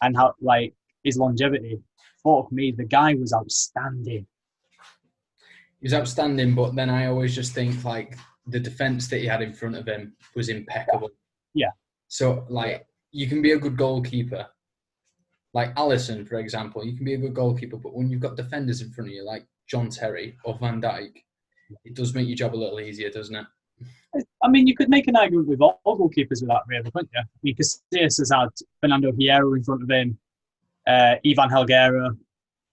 and how, like, his longevity, fuck me, the guy was outstanding.
He was outstanding, but then I always just think, like, the defence that he had in front of him was impeccable.
Yeah.
So, like, you can be a good goalkeeper. Like Alisson, for example, you can be a good goalkeeper, but when you've got defenders in front of you, like John Terry or Van Dijk, it does make your job a little easier, doesn't it?
I mean, you could make an argument with all goalkeepers with that, really, couldn't you? I mean, Casillas has had Fernando Hierro in front of him, Ivan Helguera,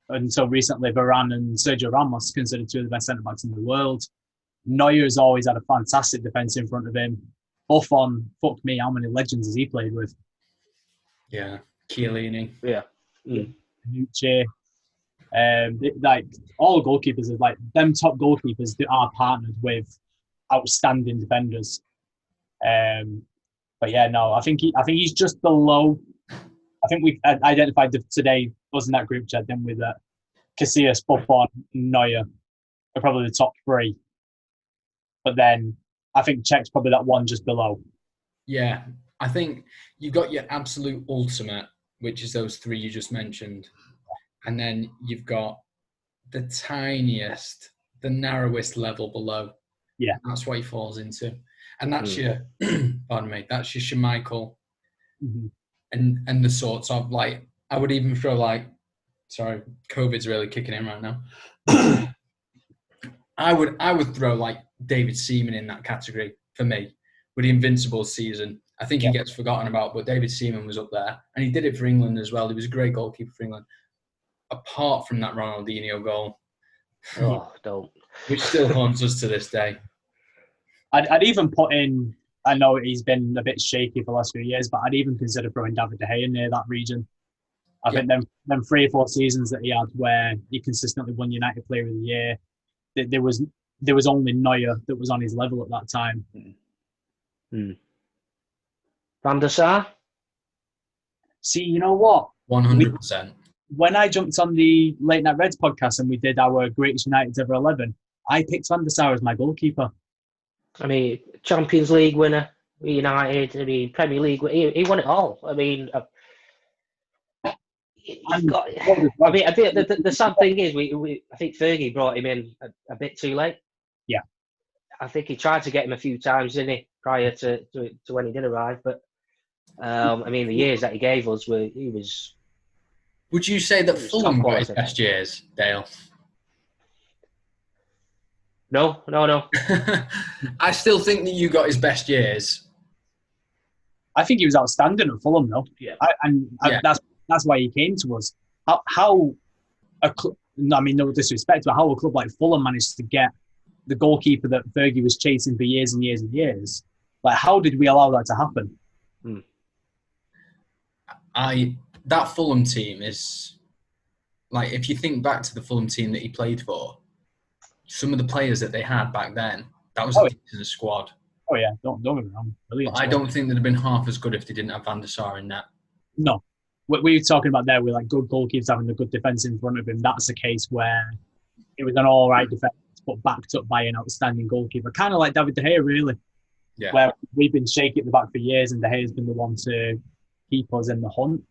until recently Varane and Sergio Ramos considered 2 of the best centre-backs in the world. Neuer's always had a fantastic defence in front of him. Buffon, fuck me, how many legends has he played with?
Yeah, Chiellini.
Yeah.
Nucci. Like, all goalkeepers are like them top goalkeepers that are partnered with outstanding defenders. But yeah, no, I think he's just below. I think we identified today, us in that group chat, then with Casillas, Buffon, Neuer are probably the top 3. But then I think Cech's probably that one just below.
Yeah, I think you've got your absolute ultimate, which is those 3 you just mentioned. And then you've got the tiniest, the narrowest level below.
Yeah.
That's what he falls into. And that's your, pardon me, that's your Schmeichel.
Mm-hmm.
And the sorts of, like, I would even throw, like, sorry, COVID's really kicking in right now. I would throw, like, David Seaman in that category for me with the Invincible season. I think he gets forgotten about, but David Seaman was up there. And he did it for England as well. He was a great goalkeeper for England. Apart from that Ronaldinho goal.
Oh, don't.
Which still haunts us to this day.
I'd even put in, I know he's been a bit shaky for the last few years, but I'd even consider throwing David De Gea in near that region. I think them 3 or 4 seasons that he had where he consistently won United Player of the Year, there was only Neuer that was on his level at that time.
Van der Sar?
See, you know what?
100%.
When I jumped on the Late Night Reds podcast and we did our Greatest United's Ever 11, I picked Van der Sar as my goalkeeper.
I mean, Champions League winner, United, I mean, Premier League, he won it all. I mean, I think the sad thing is, I think Fergie brought him in a bit too late.
Yeah.
I think he tried to get him a few times, didn't he, prior to when he did arrive. But, I mean, the years that he gave us, he was
Would you say that
It's
Fulham
top
got his
quality.
best years, Dale?
No.
I still think that you got his best years.
I think he was outstanding at Fulham, though.
Yeah.
That's why he came to us. How no disrespect, but how a club like Fulham managed to get the goalkeeper that Fergie was chasing for years and years and years. Like, how did we allow that to happen?
That Fulham team is like, if you think back to the Fulham team that he played for, some of the players that they had back then, that was a decent squad.
Oh yeah, don't get me wrong. Brilliant.
But I don't think they'd have been half as good if they didn't have Van der Sar in that.
No. What we were talking about there with like good goalkeepers having a good defence in front of him, that's a case where it was an all right defence, but backed up by an outstanding goalkeeper. Kind of like David De Gea, really.
Yeah.
Where we've been shaky at the back for years and De Gea's been the one to keep us in the hunt.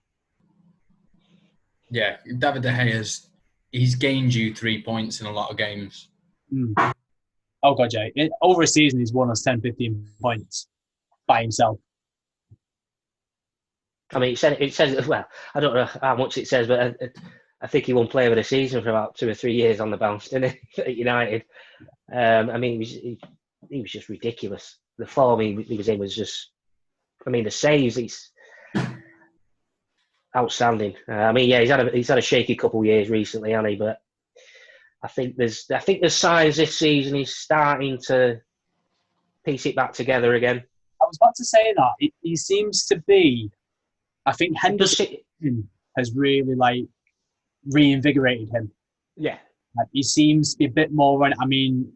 Yeah, David De Gea he's gained you 3 points in a lot of games.
Oh God, yeah. Over a season, he's won us 10, 15 points by himself.
I mean, it says, well, I don't know how much it says, but I think he won Player of the Season for about 2 or 3 years on the bounce, didn't he, at United? I mean, he was just ridiculous. The form he was in was just, I mean, the saves, he's outstanding. I mean, yeah, he's had a shaky couple of years recently, hasn't he? But I think there's signs this season he's starting to piece it back together again.
I was about to say that. He seems to be, I think Henderson has really like reinvigorated him.
Yeah.
Like, he seems to be a bit more on. I mean,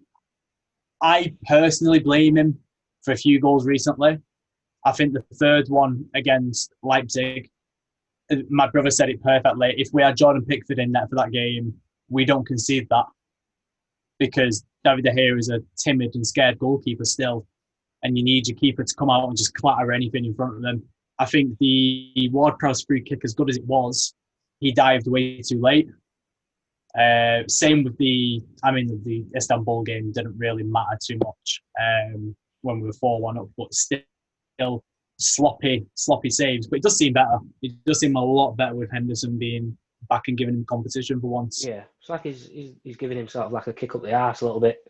I personally blame him for a few goals recently. I think the third one against Leipzig, my brother said it perfectly. If we had Jordan Pickford in net for that game, we don't concede that, because David De Gea is a timid and scared goalkeeper still, and you need your keeper to come out and just clatter anything in front of them. I think the Ward-Prowse free kick, as good as it was, he dived way too late. Same with the Istanbul game didn't really matter too much when we were 4-1 up, but still sloppy saves. But it does seem better. It does seem a lot better with Henderson being back and giving him competition for once.
Yeah, it's like he's giving him sort of like a kick up the arse a little bit.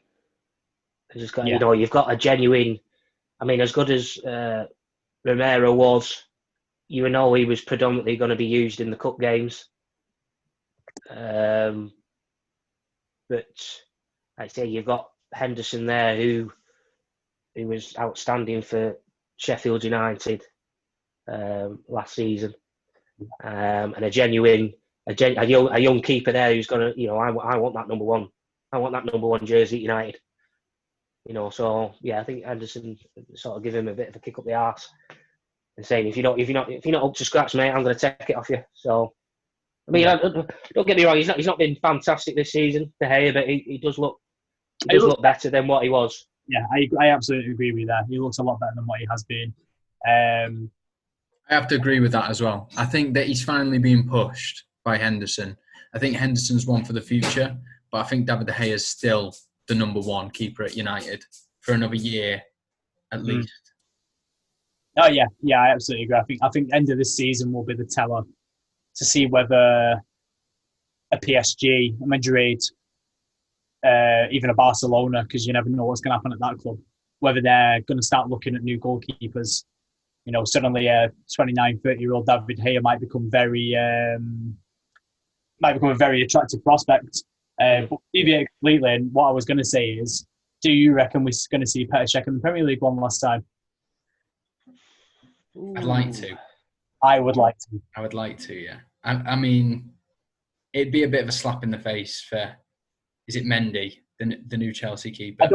He's just got, you've got a genuine. I mean, as good as Romero was, you know, he was predominantly going to be used in the cup games. But I'd say you've got Henderson there, who was outstanding for Sheffield United last season, and a young keeper there who's going to, I want that number one. I want that number one jersey at United. So yeah, I think Henderson sort of give him a bit of a kick up the arse and saying, if you're not up to scratch, mate, I'm going to take it off you. So, I mean, don't get me wrong, he's not been fantastic this season, De Gea, but he does look better than what he was.
Yeah, I absolutely agree with you there. He looks a lot better than what he has been.
I have to agree with that as well. I think that he's finally being pushed by Henderson. I think Henderson's one for the future, but I think David De Gea is still the number one keeper at United for another year at least.
Oh yeah, I absolutely agree. I think end of this season will be the teller to see whether a PSG, a Madrid, even a Barcelona, because you never know what's going to happen at that club, whether they're going to start looking at new goalkeepers. Suddenly a 29, 30-year-old David De Gea might become a very attractive prospect. But deviate completely, and what I was going to say is, do you reckon we're going to see Petr Cech in the Premier League one last time?
I'd like to.
I would like to.
I would like to, yeah. I mean, it'd be a bit of a slap in the face for, is it Mendy, the new Chelsea keeper?
I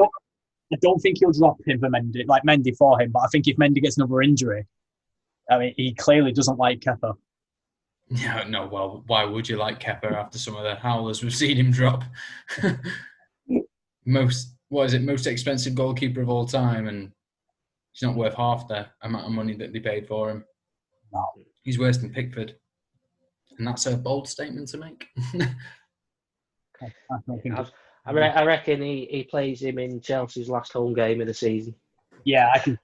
don't think he'll drop him for Mendy for him, but I think if Mendy gets another injury, I mean, he clearly doesn't like Kepa.
No, well, why would you like Kepa after some of the howlers we've seen him drop? Most expensive goalkeeper of all time, and he's not worth half the amount of money that they paid for him.
No.
He's worse than Pickford. And that's a bold statement to make.
I reckon he plays him in Chelsea's last home game of the season.
Yeah, I can.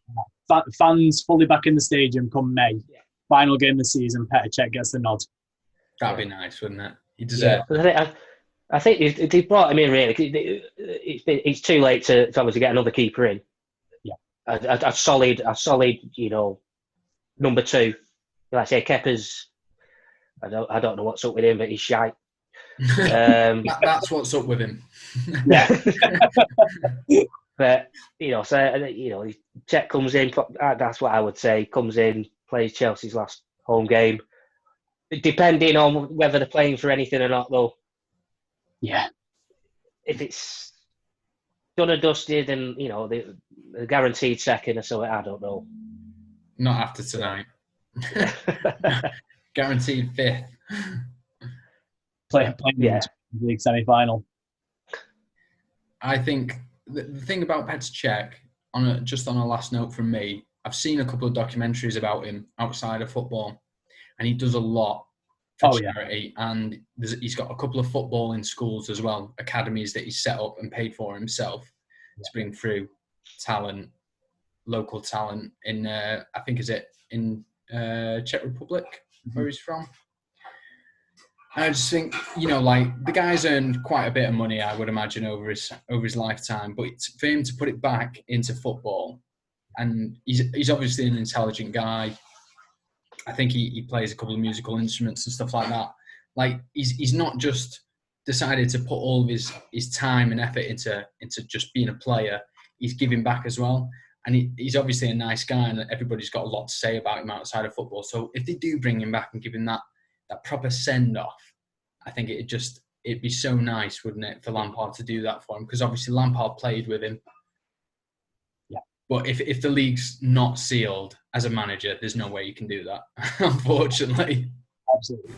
Fans fully back in the stadium come May. Yeah. Final game of the season, Petr Cech gets the nod.
That'd be nice, wouldn't it? He deserves it.
I think they brought him in really. It's too late to obviously get another keeper in.
Yeah,
a solid, number two. Like I say, Kepa's. I don't know what's up with him, but he's shite.
That's what's up with him.
Yeah. But Cech comes in. That's what I would say. Comes in, plays Chelsea's last home game. Depending on whether they're playing for anything or not, though.
Yeah.
If it's done and dusted, and the guaranteed second or something, I don't know.
Not after tonight. Guaranteed fifth.
Playing the league semi-final.
I think the thing about Petr Cech, just on a last note from me, I've seen a couple of documentaries about him outside of football, and he does a lot for charity. Yeah. And he's got a couple of footballing schools as well, academies that he's set up and paid for himself to bring through talent, local talent in, I think, is it in Czech Republic, where he's from? I just think, the guy's earned quite a bit of money, I would imagine, over his lifetime. But for him to put it back into football, and he's obviously an intelligent guy. I think he plays a couple of musical instruments and stuff like that. Like he's not just decided to put all of his time and effort into just being a player. He's giving back as well, and he's obviously a nice guy, and everybody's got a lot to say about him outside of football. So if they do bring him back and give him that proper send-off, I think it'd be so nice, wouldn't it, for Lampard to do that for him? Because obviously Lampard played with him.
Yeah.
But if the league's not sealed as a manager, there's no way you can do that, unfortunately.
Absolutely.